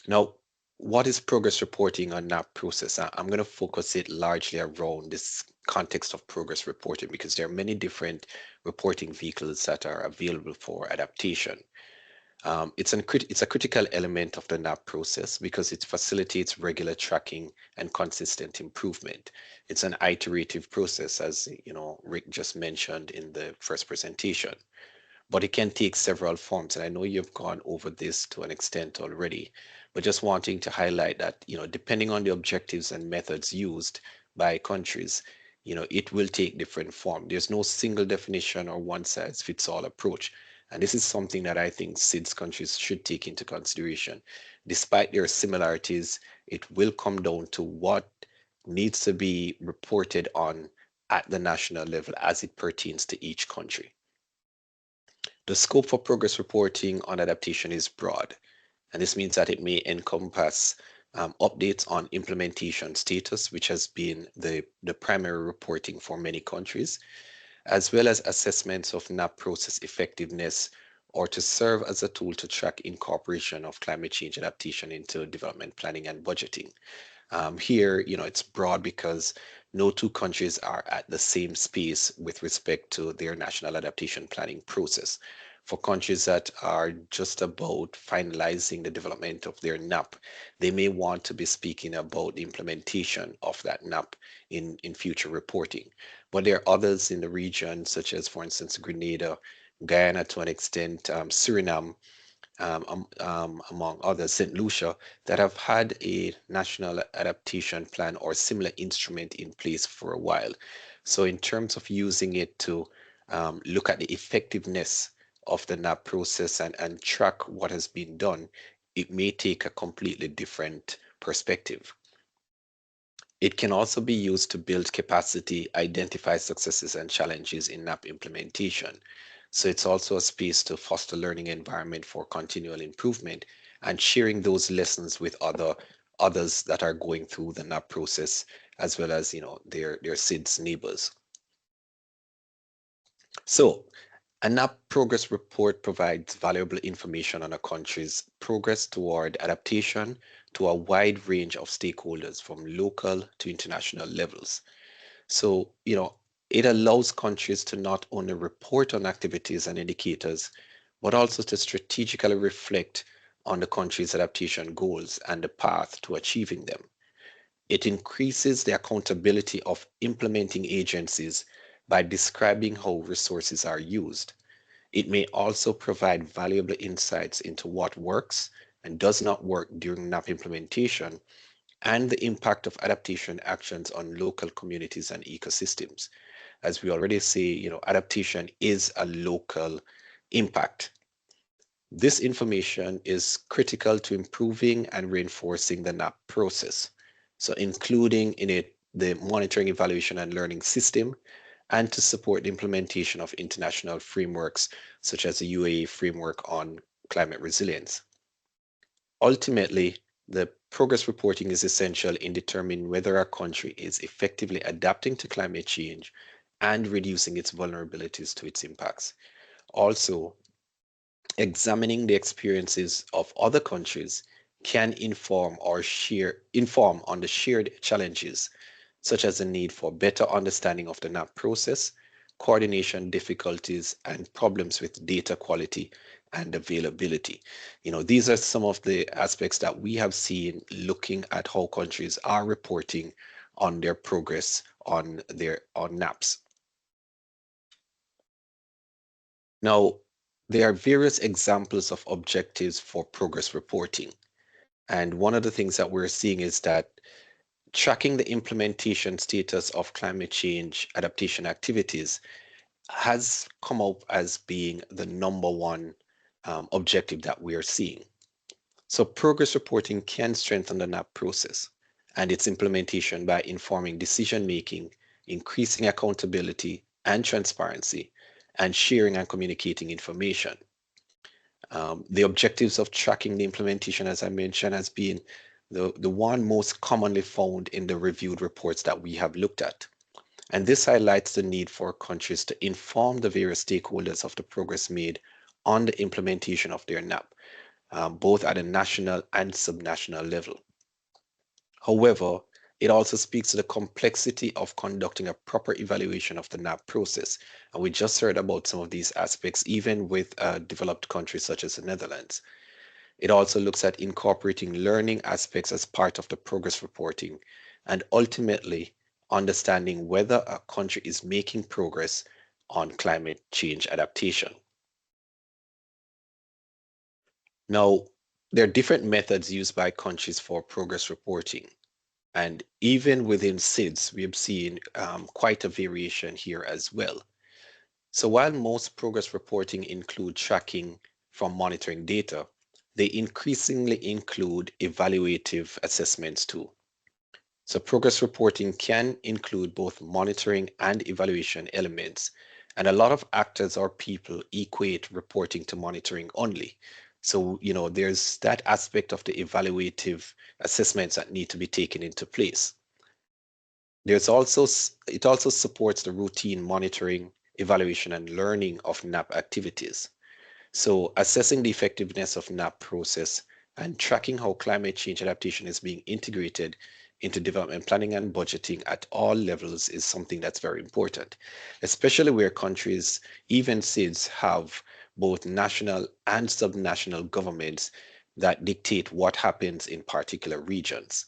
[SPEAKER 5] Now, what is progress reporting on NAP process? I'm going to focus it largely around this context of progress reporting because there are many different reporting vehicles that are available for adaptation. It's a critical element of the NAP process because it facilitates regular tracking and consistent improvement. It's an iterative process, as Rick just mentioned in the first presentation, but it can take several forms. And I know you've gone over this to an extent already, but just wanting to highlight that, depending on the objectives and methods used by countries, it will take different form. There's no single definition or one size fits all approach. And this is something that I think SIDS countries should take into consideration. Despite their similarities, it will come down to what needs to be reported on at the national level as it pertains to each country. The scope for progress reporting on adaptation is broad, and this means that it may encompass updates on implementation status, which has been the primary reporting for many countries, as well as assessments of NAP process effectiveness, or to serve as a tool to track incorporation of climate change adaptation into development planning and budgeting. Here, it's broad because no two countries are at the same space with respect to their national adaptation planning process. For countries that are just about finalizing the development of their NAP, they may want to be speaking about the implementation of that NAP in future reporting. But there are others in the region, such as, for instance, Grenada, Guyana to an extent, Suriname, among others, St. Lucia, that have had a national adaptation plan or similar instrument in place for a while. So in terms of using it to look at the effectiveness of the NAP process and track what has been done, it may take a completely different perspective. It can also be used to build capacity, identify successes and challenges in NAP implementation. So it's also a space to foster learning environment for continual improvement and sharing those lessons with others that are going through the NAP process, as well as their SIDS neighbors. So A NAP progress report provides valuable information on a country's progress toward adaptation to a wide range of stakeholders from local to international levels. So, it allows countries to not only report on activities and indicators, but also to strategically reflect on the country's adaptation goals and the path to achieving them. It increases the accountability of implementing agencies by describing how resources are used. It may also provide valuable insights into what works and does not work during NAP implementation and the impact of adaptation actions on local communities and ecosystems. As we already say, adaptation is a local impact. This information is critical to improving and reinforcing the NAP process. So including in it the monitoring, evaluation, and learning system, and to support the implementation of international frameworks such as the UAE framework on climate resilience. Ultimately, the progress reporting is essential in determining whether a country is effectively adapting to climate change and reducing its vulnerabilities to its impacts. Also, examining the experiences of other countries can inform on the shared challenges, such as the need for better understanding of the NAP process, coordination difficulties, and problems with data quality and availability. These are some of the aspects that we have seen looking at how countries are reporting on their progress on NAPs. Now, there are various examples of objectives for progress reporting. And one of the things that we're seeing is that tracking the implementation status of climate change adaptation activities has come up as being the number one objective that we are seeing. So progress reporting can strengthen the NAP process and its implementation by informing decision-making, increasing accountability and transparency, and sharing and communicating information. The objectives of tracking the implementation, as I mentioned, has been the one most commonly found in the reviewed reports that we have looked at. And this highlights the need for countries to inform the various stakeholders of the progress made on the implementation of their NAP, both at a national and subnational level. However, it also speaks to the complexity of conducting a proper evaluation of the NAP process. And we just heard about some of these aspects, even with developed countries such as the Netherlands. It also looks at incorporating learning aspects as part of the progress reporting and ultimately understanding whether a country is making progress on climate change adaptation. Now, there are different methods used by countries for progress reporting. And even within SIDS, we have seen quite a variation here as well. So while most progress reporting include tracking from monitoring data, they increasingly include evaluative assessments too. So progress reporting can include both monitoring and evaluation elements. And a lot of actors or people equate reporting to monitoring only. So, there's that aspect of the evaluative assessments that need to be taken into place. It also supports the routine monitoring, evaluation, and learning of NAP activities. So assessing the effectiveness of NAP process and tracking how climate change adaptation is being integrated into development planning and budgeting at all levels is something that's very important, especially where countries, even SIDS, have both national and subnational governments that dictate what happens in particular regions.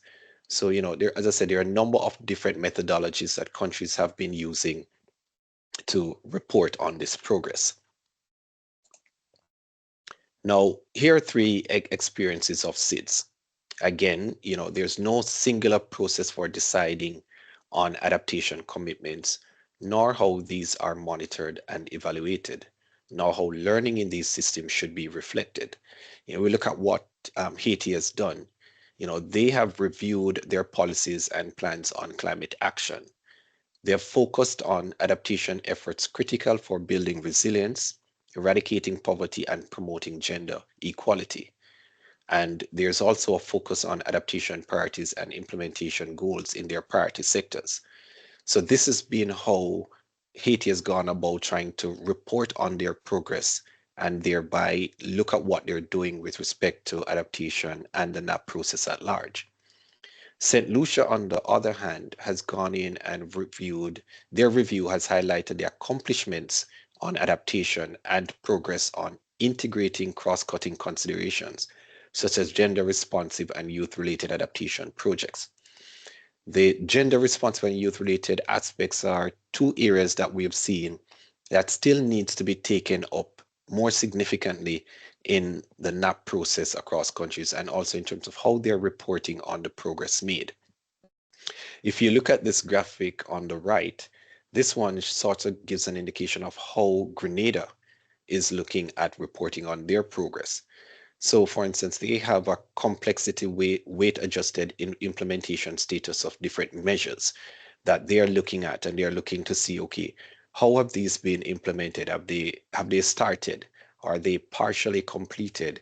[SPEAKER 5] So, as I said, there are a number of different methodologies that countries have been using to report on this progress. Now, here are three experiences of SIDS. Again, there's no singular process for deciding on adaptation commitments, nor how these are monitored and evaluated, nor how learning in these systems should be reflected. We look at what Haiti has done. They have reviewed their policies and plans on climate action. They have focused on adaptation efforts critical for building resilience, eradicating poverty, and promoting gender equality. And there's also a focus on adaptation priorities and implementation goals in their priority sectors. So this has been how Haiti has gone about trying to report on their progress and thereby look at what they're doing with respect to adaptation and the NAP process at large. St. Lucia, on the other hand, has gone in and reviewed, their review has highlighted the accomplishments on adaptation and progress on integrating cross-cutting considerations, such as gender responsive and youth-related adaptation projects. The gender responsive and youth-related aspects are two areas that we have seen that still needs to be taken up more significantly in the NAP process across countries and also in terms of how they're reporting on the progress made. If you look at this graphic on the right, this one sort of gives an indication of how Grenada is looking at reporting on their progress. So for instance, they have a complexity weight adjusted in implementation status of different measures that they are looking at, and they are looking to see, okay, how have these been implemented? Have they started? Are they partially completed?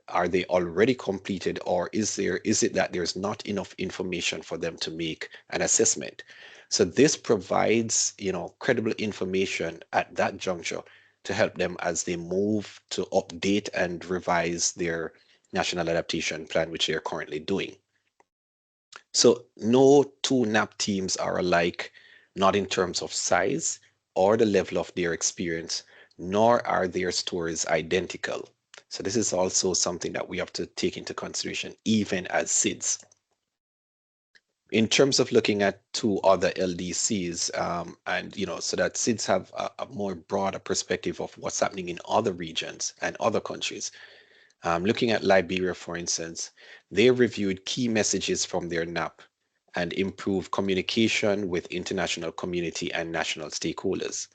[SPEAKER 5] Are they already completed, or is it that there's not enough information for them to make an assessment? So this provides, credible information at that juncture to help them as they move to update and revise their national adaptation plan, which they're currently doing. So no two NAP teams are alike, not in terms of size or the level of their experience, nor are their stories identical. So this is also something that we have to take into consideration, even as SIDS. In terms of looking at two other LDCs, so that SIDS have a more broader perspective of what's happening in other regions and other countries. Looking at Liberia, for instance, they reviewed key messages from their NAP and improved communication with international community and national stakeholders.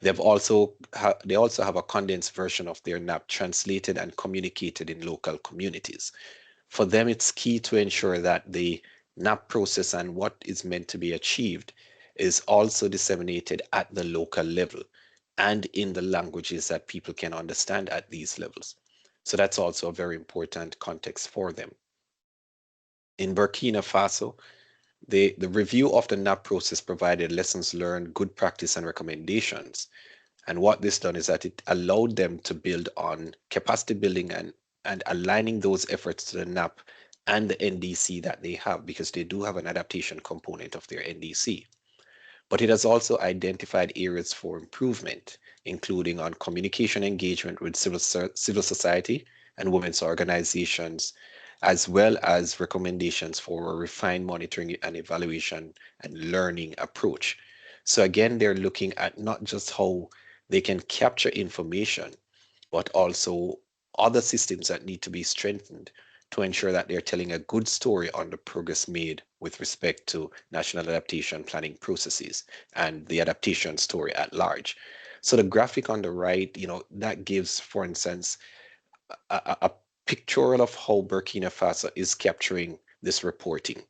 [SPEAKER 5] They also have a condensed version of their NAP translated and communicated in local communities. For them, it's key to ensure that the NAP process and what is meant to be achieved is also disseminated at the local level and in the languages that people can understand at these levels. So that's also a very important context for them. In Burkina Faso, the review of the NAP process provided lessons learned, good practice, and recommendations. And what this done is that it allowed them to build on capacity building and aligning those efforts to the NAP and the NDC that they have, because they do have an adaptation component of their NDC. But it has also identified areas for improvement, including on communication engagement with civil society and women's organizations, as well as recommendations for a refined monitoring and evaluation and learning approach. So again, they're looking at not just how they can capture information, but also other systems that need to be strengthened to ensure that they're telling a good story on the progress made with respect to national adaptation planning processes and the adaptation story at large. So the graphic on the right, that gives, for instance, a pictorial of how Burkina Faso is capturing this reporting.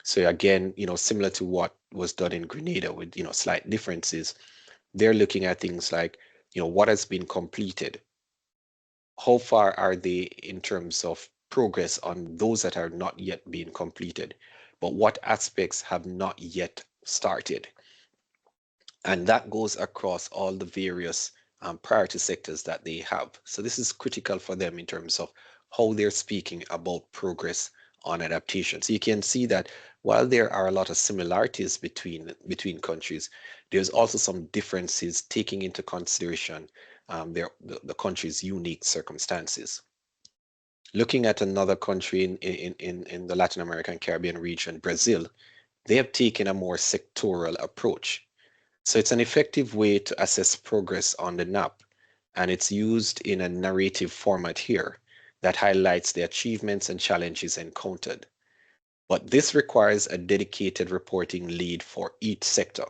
[SPEAKER 5] So again, similar to what was done in Grenada with, slight differences, they're looking at things like, what has been completed? How far are they in terms of progress on those that are not yet being completed? But what aspects have not yet started? And that goes across all the various priority sectors that they have. So this is critical for them in terms of how they're speaking about progress on adaptation. So you can see that while there are a lot of similarities between countries, there's also some differences taking into consideration the country's unique circumstances. Looking at another country in the Latin American Caribbean region, Brazil, they have taken a more sectoral approach. So it's an effective way to assess progress on the NAP, and it's used in a narrative format here that highlights the achievements and challenges encountered. But this requires a dedicated reporting lead for each sector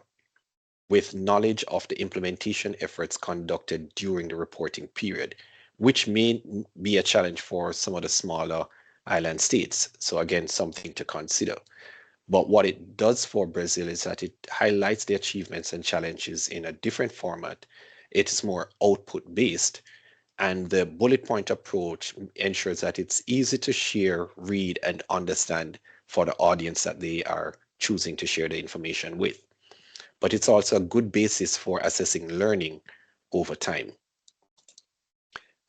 [SPEAKER 5] with knowledge of the implementation efforts conducted during the reporting period, which may be a challenge for some of the smaller island states. So again, something to consider. But what it does for Brazil is that it highlights the achievements and challenges in a different format. It's more output based, and the bullet point approach ensures that it's easy to share, read, and understand for the audience that they are choosing to share the information with. but it's also a good basis for assessing learning over time.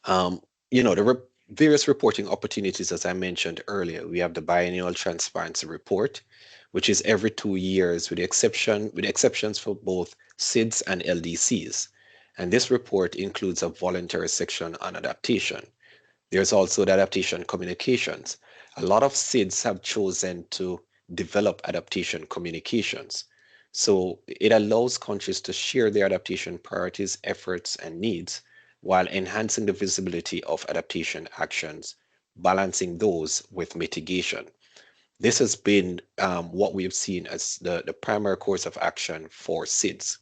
[SPEAKER 5] The various reporting opportunities, as I mentioned earlier, we have the biennial transparency report, which is every 2 years with exceptions for both SIDS and LDCs. And this report includes a voluntary section on adaptation. There's also the adaptation communications. A lot of SIDS have chosen to develop adaptation communications. So it allows countries to share their adaptation priorities, efforts, and needs while enhancing the visibility of adaptation actions, balancing those with mitigation. This has been what we've seen as the primary course of action for SIDS.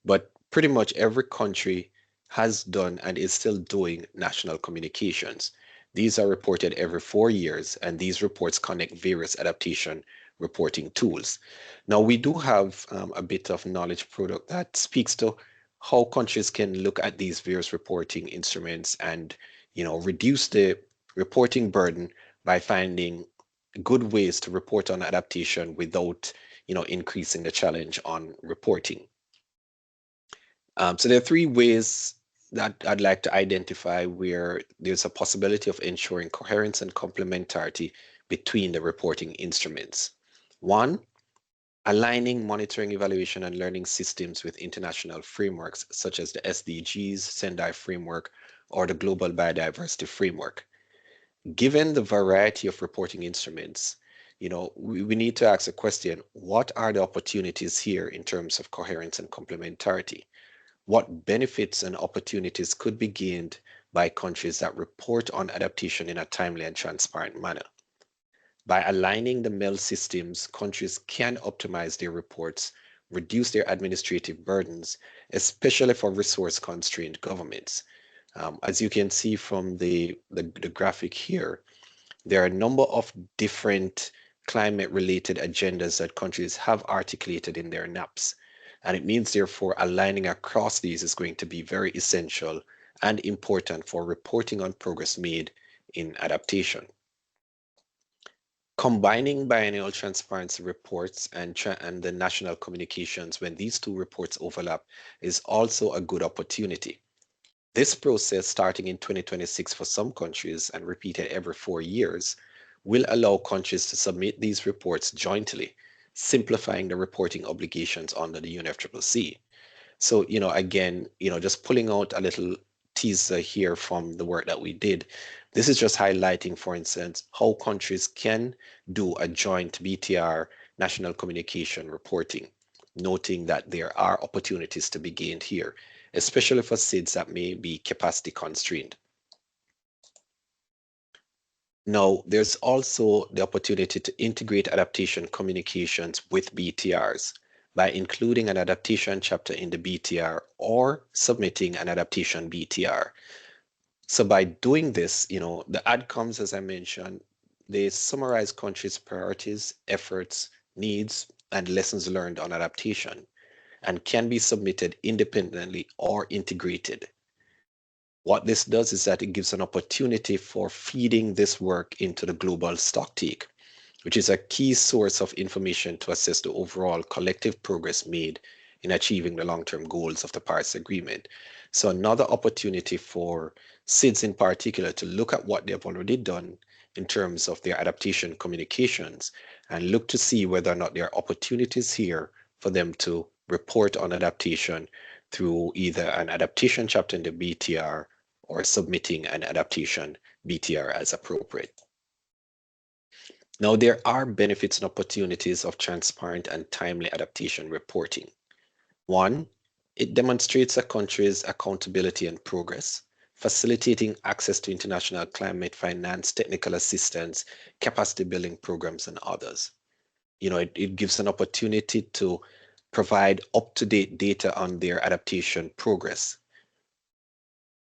[SPEAKER 5] But pretty much every country has done and is still doing national communications. These are reported every 4 years, and these reports connect various adaptation reporting tools. Now, we do have a bit of knowledge product that speaks to how countries can look at these various reporting instruments and, reduce the reporting burden by finding good ways to report on adaptation without, increasing the challenge on reporting. So there are 3 ways that I'd like to identify where there's a possibility of ensuring coherence and complementarity between the reporting instruments. 1, aligning monitoring, evaluation, and learning systems with international frameworks such as the SDGs, Sendai framework, or the Global Biodiversity Framework. Given the variety of reporting instruments, we need to ask a question, what are the opportunities here in terms of coherence and complementarity? What benefits and opportunities could be gained by countries that report on adaptation in a timely and transparent manner? By aligning the MEL systems, countries can optimize their reports, reduce their administrative burdens, especially for resource-constrained governments. As you can see from the graphic here, there are a number of different climate-related agendas that countries have articulated in their NAPs. And it means, therefore, aligning across these is going to be very essential and important for reporting on progress made in adaptation. Combining biennial transparency reports and the national communications when these 2 reports overlap is also a good opportunity. This process, starting in 2026 for some countries and repeated every 4 years, will allow countries to submit these reports jointly, simplifying the reporting obligations under the UNFCCC. So, again, just pulling out a little teaser here from the work that we did. This is just highlighting, for instance, how countries can do a joint BTR national communication reporting, noting that there are opportunities to be gained here, especially for SIDS that may be capacity constrained. Now, there's also the opportunity to integrate adaptation communications with BTRs by including an adaptation chapter in the BTR or submitting an adaptation BTR. So by doing this, the outcomes, as I mentioned, they summarize countries' priorities, efforts, needs, and lessons learned on adaptation and can be submitted independently or integrated. What this does is that it gives an opportunity for feeding this work into the global stocktake, which is a key source of information to assess the overall collective progress made in achieving the long-term goals of the Paris Agreement. So another opportunity for SIDS in particular to look at what they've already done in terms of their adaptation communications and look to see whether or not there are opportunities here for them to report on adaptation through either an adaptation chapter in the BTR or submitting an adaptation BTR as appropriate. Now, there are benefits and opportunities of transparent and timely adaptation reporting. 1, it demonstrates a country's accountability and progress, facilitating access to international climate finance, technical assistance, capacity building programs, and others. It gives an opportunity to provide up-to-date data on their adaptation progress.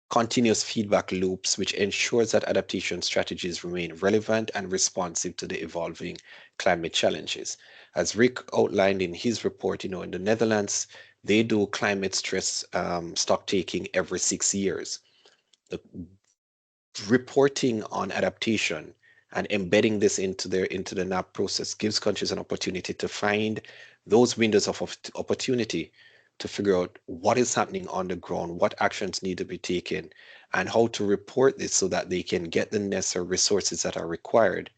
[SPEAKER 5] Continuous feedback loops, which ensures that adaptation strategies remain relevant and responsive to the evolving climate challenges. As Rick outlined in his report, in the Netherlands, they do climate stress stock taking every 6 years. The reporting on adaptation and embedding this into the NAP process gives countries an opportunity to find those windows of opportunity to figure out what is happening on the ground, what actions need to be taken, and how to report this so that they can get the necessary resources that are required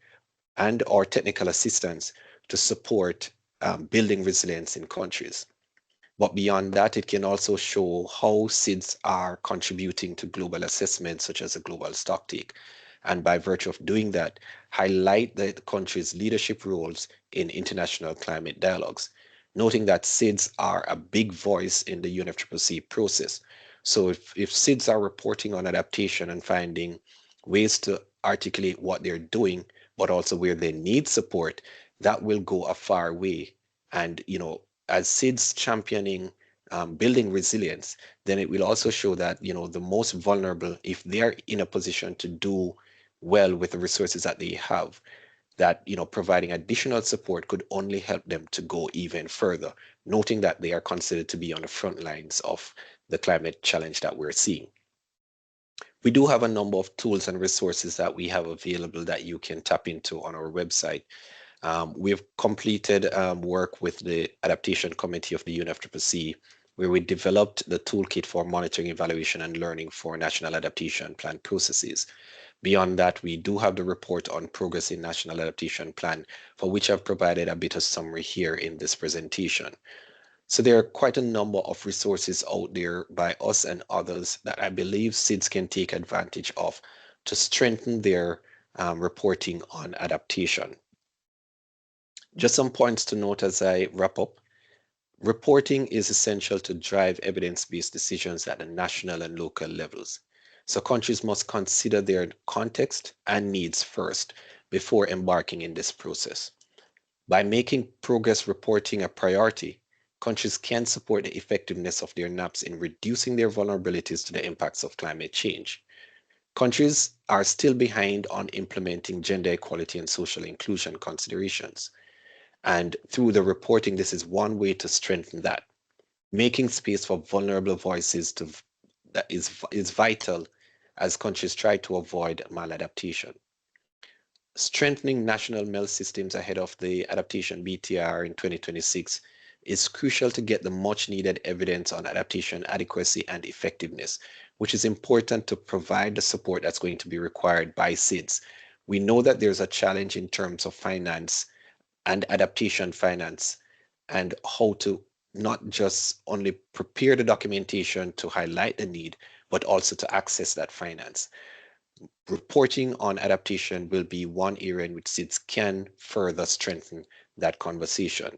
[SPEAKER 5] and or technical assistance to support building resilience in countries. But beyond that, it can also show how SIDS are contributing to global assessments such as a global stocktake. And by virtue of doing that, highlight the country's leadership roles in international climate dialogues, noting that SIDS are a big voice in the UNFCCC process. So if SIDS are reporting on adaptation and finding ways to articulate what they're doing, but also where they need support, that will go a far way. And, as SIDS championing building resilience, then it will also show that, the most vulnerable, if they are in a position to do well with the resources that they have, that, providing additional support could only help them to go even further, noting that they are considered to be on the front lines of the climate challenge that we're seeing. We do have a number of tools and resources that we have available that you can tap into on our website. We've completed work with the Adaptation Committee of the UNFCCC, where we developed the toolkit for monitoring, evaluation, and learning for national adaptation plan processes. Beyond that, we do have the report on progress in National Adaptation Plan, for which I've provided a bit of summary here in this presentation. So there are quite a number of resources out there by us and others that I believe SIDS can take advantage of to strengthen their reporting on adaptation. Just some points to note as I wrap up. Reporting is essential to drive evidence-based decisions at the national and local levels. So countries must consider their context and needs first before embarking in this process. By making progress reporting a priority, countries can support the effectiveness of their NAPs in reducing their vulnerabilities to the impacts of climate change. Countries are still behind on implementing gender equality and social inclusion considerations. And through the reporting, this is one way to strengthen that. Making space for vulnerable voices that is vital as countries try to avoid maladaptation. Strengthening national MEL systems ahead of the adaptation BTR in 2026 is crucial to get the much needed evidence on adaptation adequacy and effectiveness, which is important to provide the support that's going to be required by SIDS. We know that there's a challenge in terms of finance and adaptation finance, and how to not just only prepare the documentation to highlight the need, but also to access that finance. Reporting on adaptation will be one area in which SIDS can further strengthen that conversation.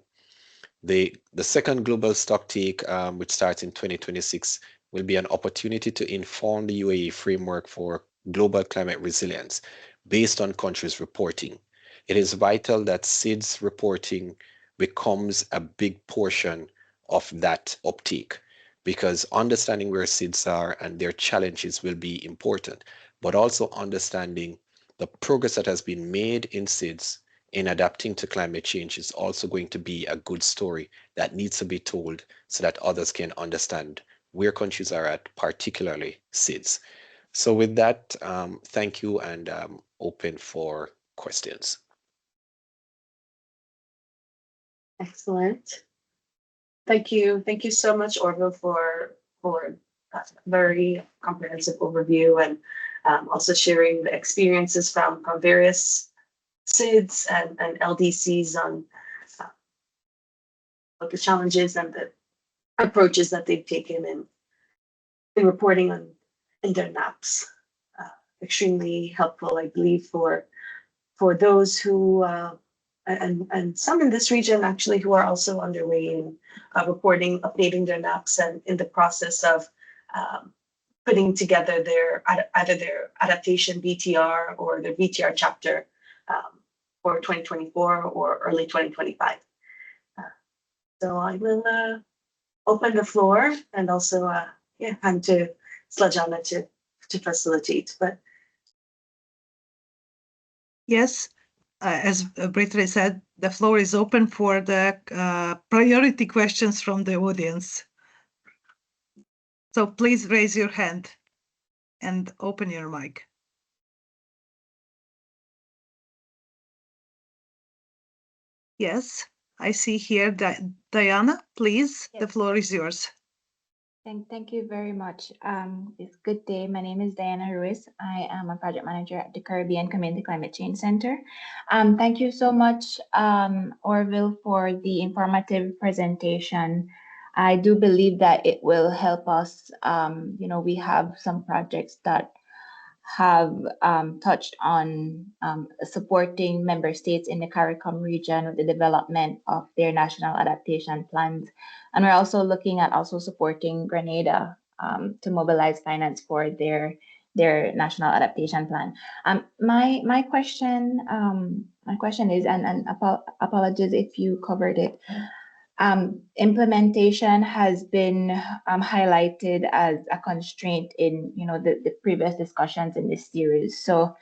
[SPEAKER 5] The second global stocktake, which starts in 2026, will be an opportunity to inform the UAE framework for global climate resilience based on countries' reporting. It is vital that SIDS reporting becomes a big portion of that uptake, because understanding where SIDS are and their challenges will be important, but also understanding the progress that has been made in SIDS in adapting to climate change is also going to be a good story that needs to be told so that others can understand where countries are at, particularly SIDS. So with that, thank you, and open for questions.
[SPEAKER 1] Excellent. Thank you. Thank you so much, Orville, for a very comprehensive overview, and also sharing the experiences from various SIDS and LDCs on what the challenges and the approaches that they've taken in reporting on in their NAPs. Extremely helpful, I believe, for those who and some in this region actually who are also underway in reporting, updating their NAPs, and in the process of putting together either their adaptation BTR or their BTR chapter for 2024 or early 2025. So I will open the floor and also hand to Slajana to facilitate. But
[SPEAKER 4] yes, as Brittany said, the floor is open for the priority questions from the audience. So please raise your hand and open your mic. Yes, I see here that Diana, please, the
[SPEAKER 6] Yes.
[SPEAKER 4] floor is yours.
[SPEAKER 6] Thank you very much. It's good day. My name is Diana Ruiz. I am a project manager at the Caribbean Community Climate Change Center. Thank you so much, Orville, for the informative presentation. I do believe that it will help us. We have some projects that have touched on supporting member states in the CARICOM region with the development of their national adaptation plans. And we're also looking at also supporting Grenada to mobilize finance for their national adaptation plan. My question is, and apologies if you covered it. Implementation has been highlighted as a constraint in the previous discussions in this series. So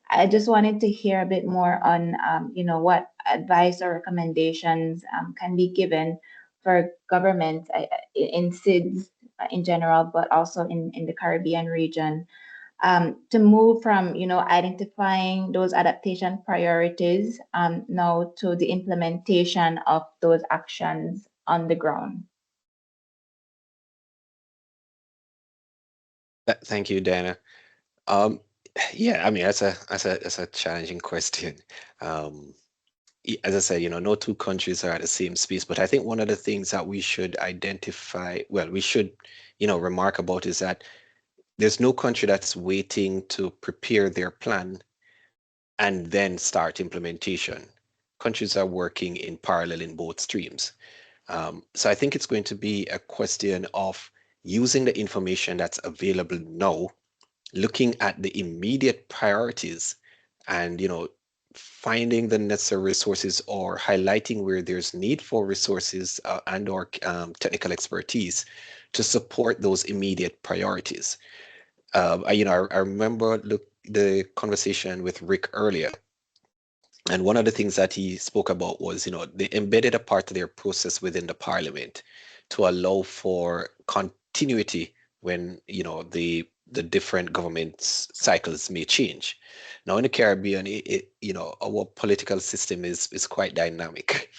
[SPEAKER 6] I just wanted to hear a bit more on what advice or recommendations can be given for governments in SIDS in general, but also in the Caribbean region, to move from identifying those adaptation priorities now to the implementation of those actions on the ground.
[SPEAKER 5] Thank you, Dana. Yeah, I mean that's a challenging question. As I said, no two countries are at the same space, but I think one of the things that we should identify, well, we should, remark about is that there's no country that's waiting to prepare their plan and then start implementation. Countries are working in parallel in both streams. So I think it's going to be a question of using the information that's available now, looking at the immediate priorities and, finding the necessary resources or highlighting where there's need for resources and or technical expertise to support those immediate priorities. I remember the conversation with Rick earlier, and one of the things that he spoke about was, they embedded a part of their process within the parliament to allow for continuity when, the different government cycles may change. Now in the Caribbean, our political system is quite dynamic.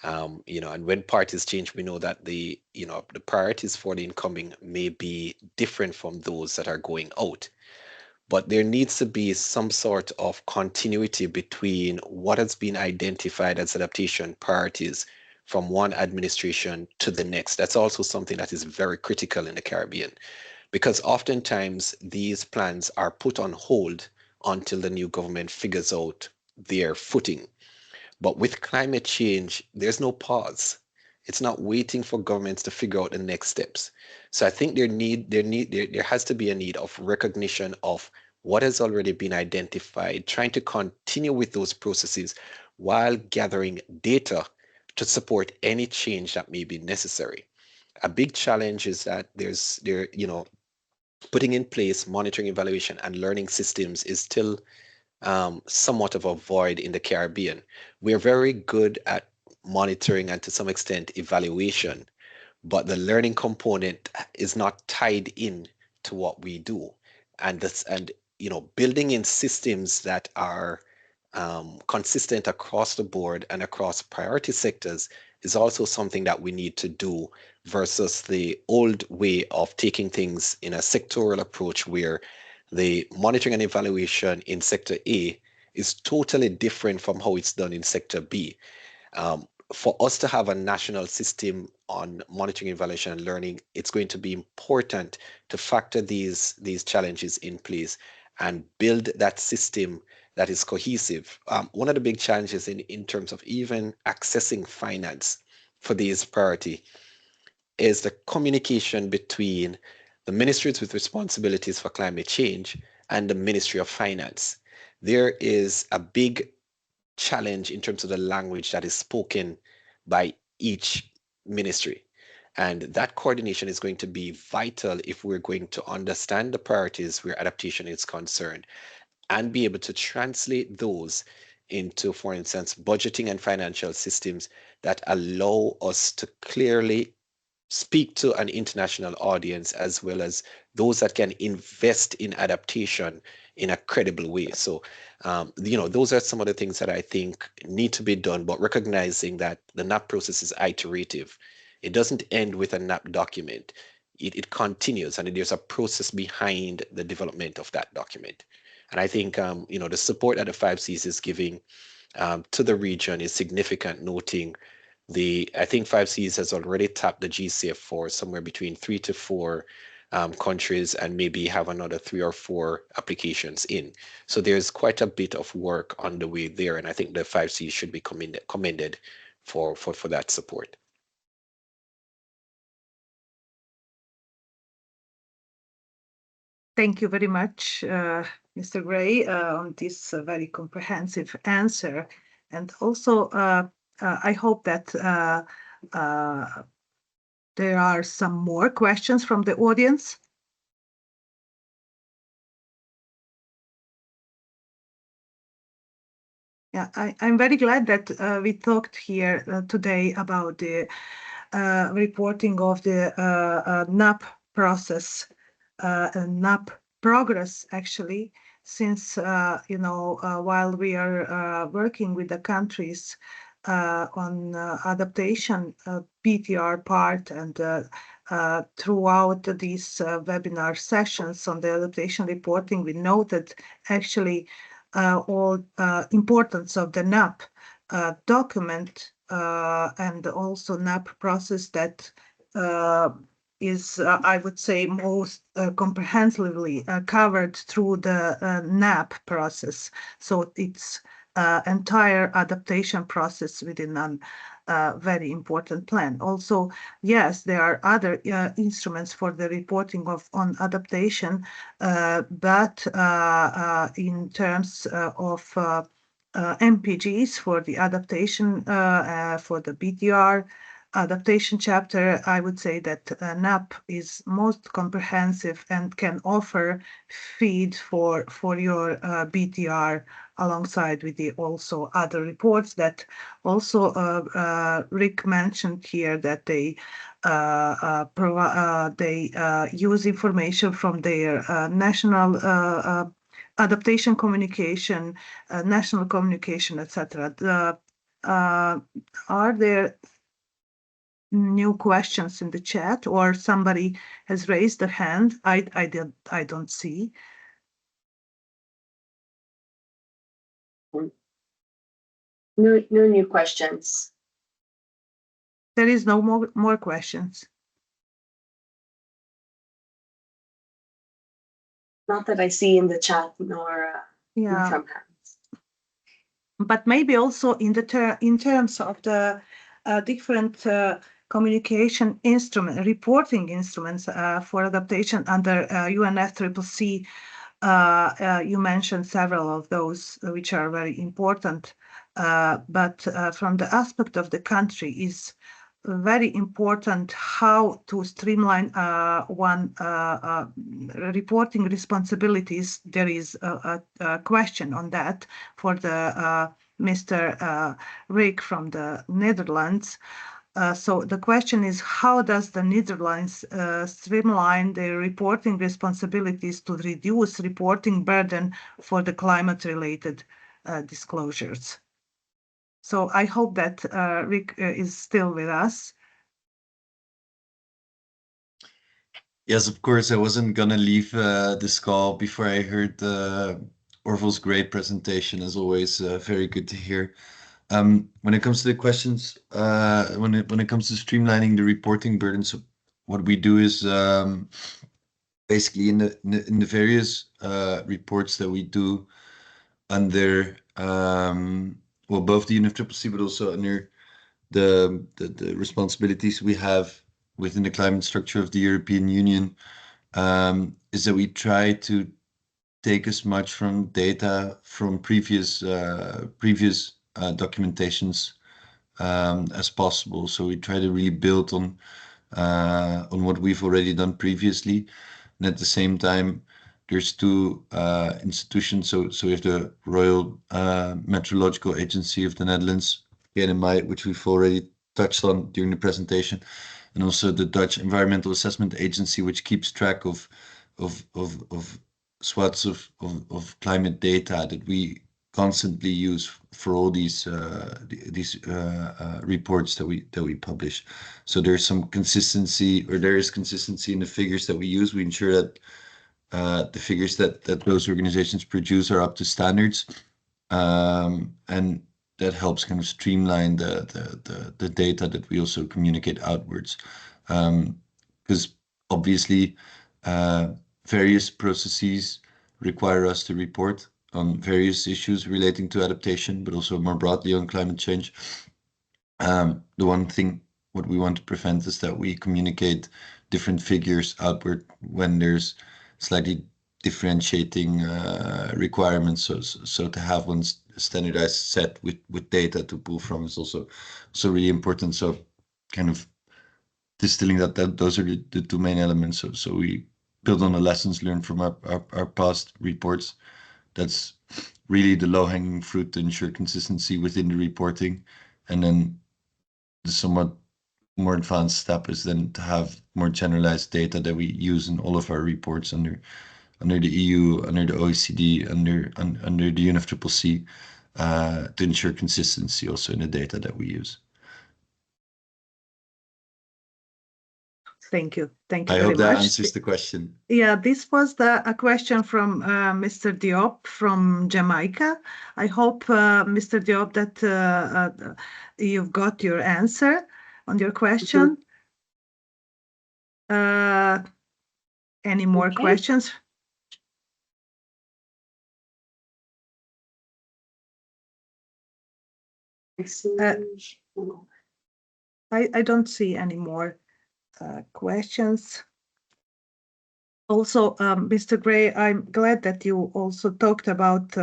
[SPEAKER 5] And when parties change, we know that the priorities for the incoming may be different from those that are going out. But there needs to be some sort of continuity between what has been identified as adaptation priorities from one administration to the next. That's also something that is very critical in the Caribbean, because oftentimes these plans are put on hold until the new government figures out their footing. But with climate change, there's no pause. It's not waiting for governments to figure out the next steps. So I think there has to be a need of recognition of what has already been identified, trying to continue with those processes while gathering data to support any change that may be necessary. A big challenge is that putting in place monitoring, evaluation, and learning systems is still somewhat of a void in the Caribbean. We're very good at monitoring and to some extent evaluation, but the learning component is not tied in to what we do. And building in systems that are consistent across the board and across priority sectors is also something that we need to do versus the old way of taking things in a sectoral approach where the monitoring and evaluation in sector A is totally different from how it's done in sector B. For us to have a national system on monitoring, evaluation, and learning, it's going to be important to factor these challenges in place and build that system that is cohesive. One of the big challenges in terms of even accessing finance for these priority is the communication between the ministries with responsibilities for climate change and the Ministry of Finance. There is a big challenge in terms of the language that is spoken by each ministry. And that coordination is going to be vital if we're going to understand the priorities where adaptation is concerned and be able to translate those into, for instance, budgeting and financial systems that allow us to clearly speak to an international audience as well as those that can invest in adaptation in a credible way. So, those are some of the things that I think need to be done, but recognizing that the NAP process is iterative. It doesn't end with a NAP document. It continues, and there's a process behind the development of that document. And I think, the support that the 5Cs is giving to the region is significant, noting I think 5Cs has already tapped the GCF for somewhere between 3 to 4 countries, and maybe have another 3 or 4 applications in. So there's quite a bit of work on the way there, and I think the 5Cs should be commended for that support.
[SPEAKER 4] Thank you very much, Mr. Gray, on this very comprehensive answer. And also, I hope that there are some more questions from the audience. Yeah, I'm very glad that we talked here today about the reporting of the NAP process, NAP progress, actually, since, while we are working with the countries on adaptation, BTR part, and throughout these webinar sessions on the adaptation reporting, we noted actually all importance of the NAP document and also NAP process that is, I would say, most comprehensively covered through the NAP process. So it's entire adaptation process within a very important plan. Also, yes, there are other instruments for the reporting on adaptation, but in terms of MPGs for the adaptation, for the BTR adaptation chapter, I would say that NAP is most comprehensive and can offer feed for your BTR alongside with the also other reports that also Rick mentioned here, that they use information from their national adaptation communication, national communication, etc. Are there new questions in the chat, or somebody has raised their hand? I don't see.
[SPEAKER 1] No new questions.
[SPEAKER 4] There is no more questions.
[SPEAKER 1] Not that I see in the chat, nor from hands.
[SPEAKER 4] But maybe also in terms of the different communication instrument, reporting instruments for adaptation under UNFCCC. You mentioned several of those, which are very important. But from the aspect of the country, is very important how to streamline one reporting responsibilities. There is a question on that for the Mr. Rick from the Netherlands. So the question is, how does the Netherlands streamline their reporting responsibilities to reduce reporting burden for the climate-related disclosures? So I hope that Rick is still with us.
[SPEAKER 3] Yes, of course. I wasn't gonna leave this call before I heard Orville's great presentation. As always, very good to hear. When it comes to the questions, when it comes to streamlining the reporting burdens, what we do is basically in the various reports that we do under both the UNFCCC, but also under the responsibilities we have within the climate structure of the European Union, is that we try to take as much from data from previous documentations as possible. So we try to really build on what we've already done previously, and at the same time, there's two institutions. So we have the Royal Meteorological Agency of the Netherlands, KNMI, which we've already touched on during the presentation, and also the Dutch Environmental Assessment Agency, which keeps track of swaths of climate data that we constantly use for all these reports that we publish. So there's some consistency, or there is consistency in the figures that we use. We ensure that the figures that those organizations produce are up to standards, and that helps kind of streamline the data that we also communicate outwards, because obviously various processes require us to report on various issues relating to adaptation, but also more broadly on climate change. The one thing what we want to prevent is that we communicate different figures outward when there's slightly differentiating requirements. So to have one standardized set with data to pull from is also really important. So kind of distilling that those are the two main elements. So we build on the lessons learned from our past reports. That's really the low-hanging fruit to ensure consistency within the reporting. And then the somewhat more advanced step is then to have more generalized data that we use in all of our reports under the EU, under the OECD, under the UNFCCC, to ensure consistency also in the data that we use.
[SPEAKER 4] Thank you. Thank you
[SPEAKER 3] I
[SPEAKER 4] very
[SPEAKER 3] hope that
[SPEAKER 4] much.
[SPEAKER 3] answers the question.
[SPEAKER 4] Yeah, this was a question from Mr. Diop from Jamaica. I hope, Mr. Diop, that you've got your answer on your question. Any more questions? I don't see any more questions. Also, Mr. Gray, I'm glad that you also talked about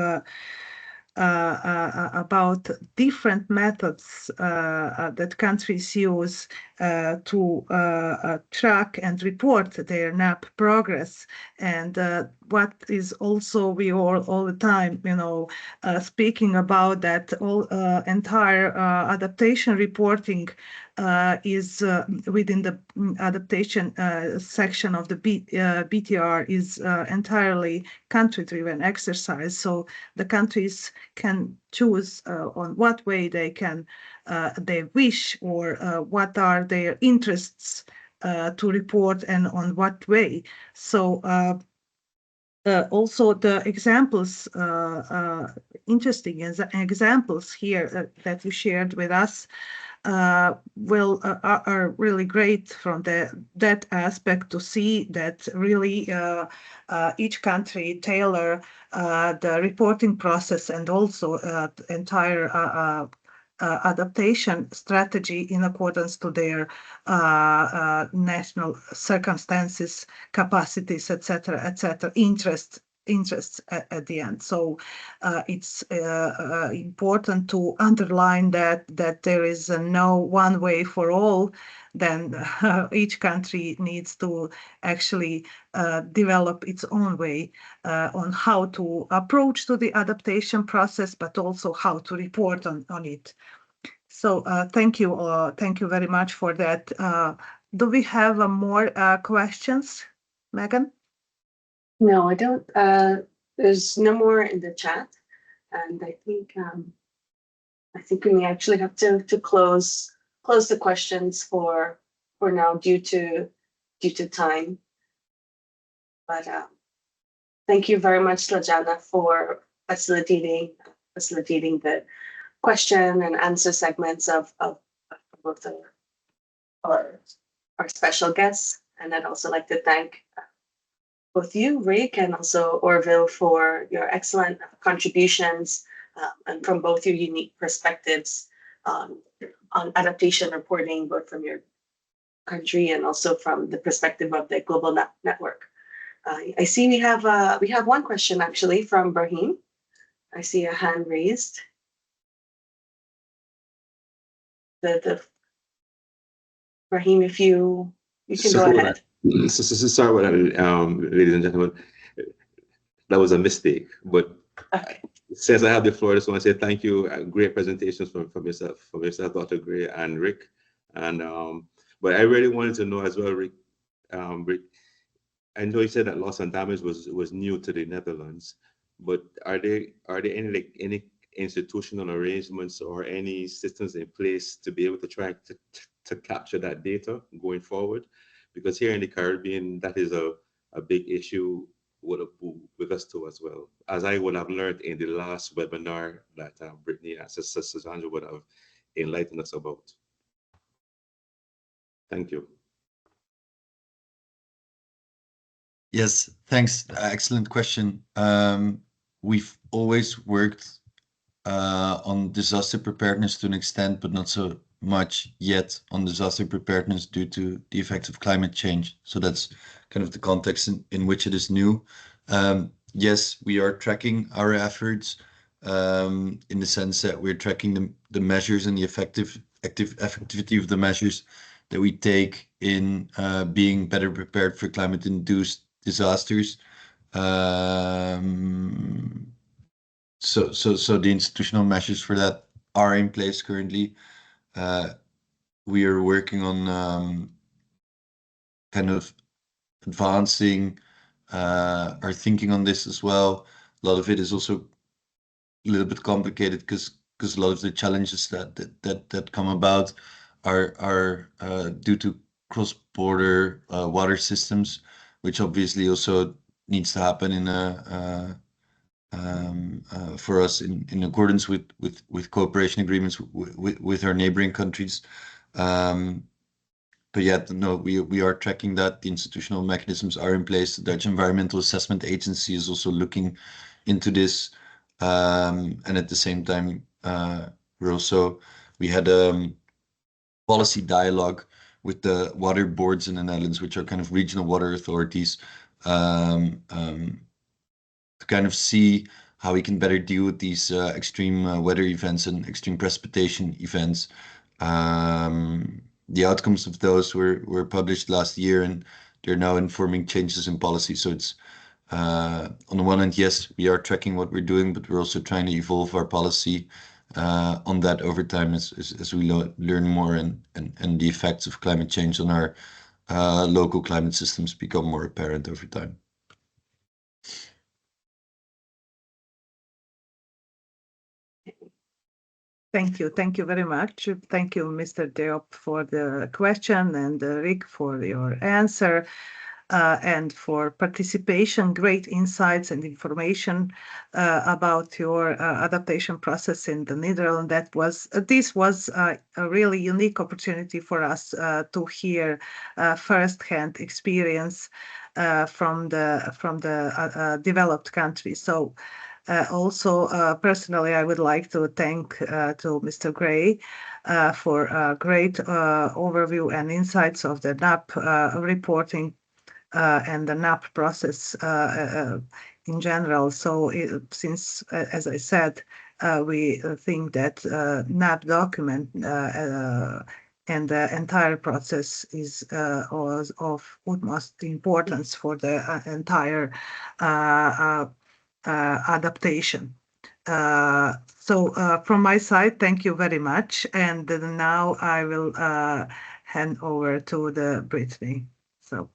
[SPEAKER 4] different methods that countries use to track and report their NAP progress. And what is also we all the time, speaking about that entire adaptation reporting is within the adaptation section of the BTR is entirely country-driven exercise. So the countries can choose on what way they wish, or what are their interests to report and on what way. So also the examples, interesting examples here that you shared with us are really great from that aspect, to see that really each country tailor the reporting process and also entire adaptation strategy in accordance to their national circumstances, capacities, etc., interests at the end. So it's important to underline that there is no one way for all. Then each country needs to actually develop its own way on how to approach to the adaptation process, but also how to report on it. So thank you very much for that. Do we have more questions, Megan?
[SPEAKER 1] No, I don't. There's no more in the chat, and I think we may actually have to close the questions for now due to time. But thank you very much, Slajana, for facilitating the question and answer segments of both our special guests. And I'd also like to thank both you, Rick, and also Orville, for your excellent contributions and from both your unique perspectives on adaptation reporting, both from your country and also from the perspective of the global network. I see we have one question actually from Brahim. I see a hand raised. Brahim, if you can go ahead.
[SPEAKER 7] Sorry about that, ladies and gentlemen. That was a mistake. But
[SPEAKER 1] Okay.
[SPEAKER 7] Since I have the floor, I just want to say thank you. Great presentations from yourself, Dr. Gray and Rick. And but I really wanted to know as well, Rick, I know you said that loss and damage was new to the Netherlands, but are there any institutional arrangements or any systems in place to be able to try to capture that data going forward? Because here in the Caribbean, that is a big issue with us too as well. As I would have learned in the last webinar that Brittany and Sister Sandra would have enlightened us about. Thank you.
[SPEAKER 3] Yes, thanks. Excellent question. We've always worked on disaster preparedness to an extent, but not so much yet on disaster preparedness due to the effects of climate change. So that's kind of the context in which it is new. Yes, we are tracking our efforts in the sense that we're tracking the measures and the effectivity of the measures that we take in being better prepared for climate-induced disasters. So the institutional measures for that are in place currently. We are working on kind of advancing our thinking on this as well. A lot of it is also a little bit complicated because a lot of the challenges that come about are due to cross-border water systems, which obviously also needs to happen in for us in accordance with cooperation agreements with our neighboring countries. But yeah, no, we are tracking that. The institutional mechanisms are in place. The Dutch Environmental Assessment Agency is also looking into this. And at the same time, we had a policy dialogue with the water boards in the Netherlands, which are kind of regional water authorities, to kind of see how we can better deal with these extreme weather events and extreme precipitation events. The outcomes of those were published last year, and they're now informing changes in policy. So it's on the one hand, yes, we are tracking what we're doing, but we're also trying to evolve our policy on that over time as we learn more and the effects of climate change on our local climate systems become more apparent over time.
[SPEAKER 4] Thank you. Thank you very much. Thank you, Mr. Diop, for the question, and Rick for your answer, and for participation. Great insights and information about your adaptation process in the Netherlands. This was a really unique opportunity for us to hear firsthand experience from the developed countries. So. Also, personally, I would like to thank to Mr. Gray for a great overview and insights of the NAP reporting and the NAP process in general. So since, as I said, we think that NAP document and the entire process is of utmost importance for the entire adaptation. So from my side, thank you very much. And now I will hand over to the Brittany. So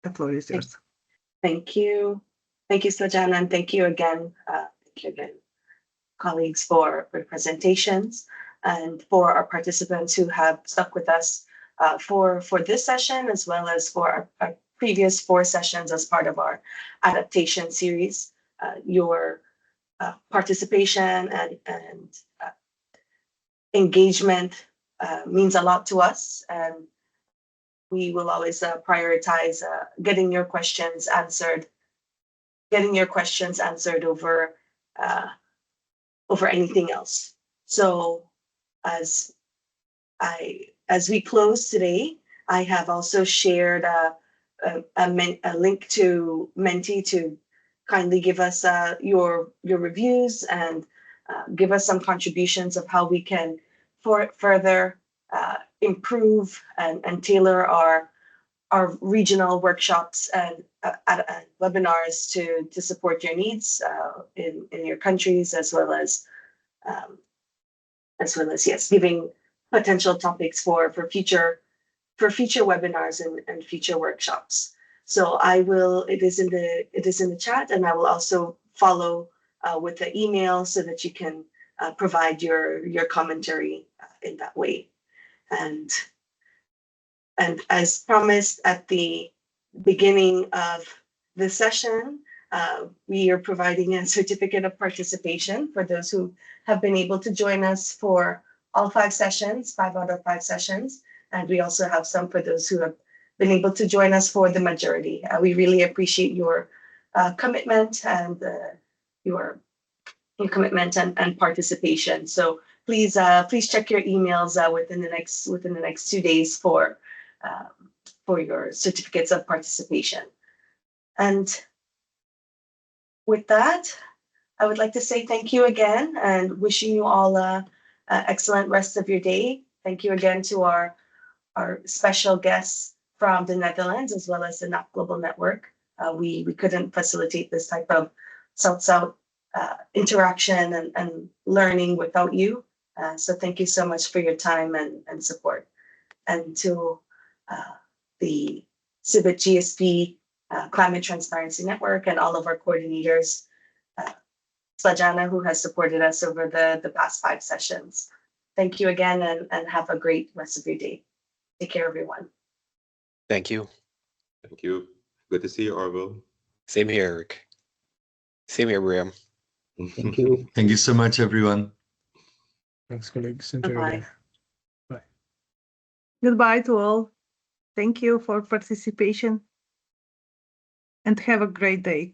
[SPEAKER 4] the floor is yours.
[SPEAKER 1] Thank you. Thank you, Snejana, and thank you again, colleagues, for presentations, and for our participants who have stuck with us for this session, as well as for our previous 4 sessions as part of our adaptation series. Your participation and engagement means a lot to us, and we will always prioritize getting your questions answered over anything else. So as we close today, I have also shared a link to Menti to kindly give us your reviews and give us some contributions of how we can further improve and tailor our regional workshops and webinars to support your needs in your countries, as well as yes, giving potential topics for future webinars and future workshops. So it is in the chat, and I will also follow with the email so that you can provide your commentary in that way. And as promised at the beginning of the session, we are providing a certificate of participation for those who have been able to join us for all 5 sessions, 5 out of 5 sessions. And we also have some for those who have been able to join us for the majority. We really appreciate your commitment and your commitment and participation. So please check your emails within the next 2 days for your certificates of participation. And with that, I would like to say thank you again and wishing you all a excellent rest of your day. Thank you again to our special guests from the Netherlands, as well as the NAP Global Network. We couldn't facilitate this type of South-South interaction and learning without you. So thank you so much for your time and support. And to the CIBIT GSP Climate Transparency Network and all of our coordinators, Slajana, who has supported us over the past 5 sessions. Thank you again and have a great rest of your day. Take care, everyone.
[SPEAKER 5] Thank you.
[SPEAKER 7] Thank you. Good to see you, Orville.
[SPEAKER 5] Same here, Eric. Same here, Briam.
[SPEAKER 8] Thank you.
[SPEAKER 3] Thank you so much, everyone.
[SPEAKER 8] Thanks, colleagues. Enjoy your
[SPEAKER 1] Bye-bye.
[SPEAKER 8] day. Bye.
[SPEAKER 4] Goodbye to all. Thank you for participation and have a great day.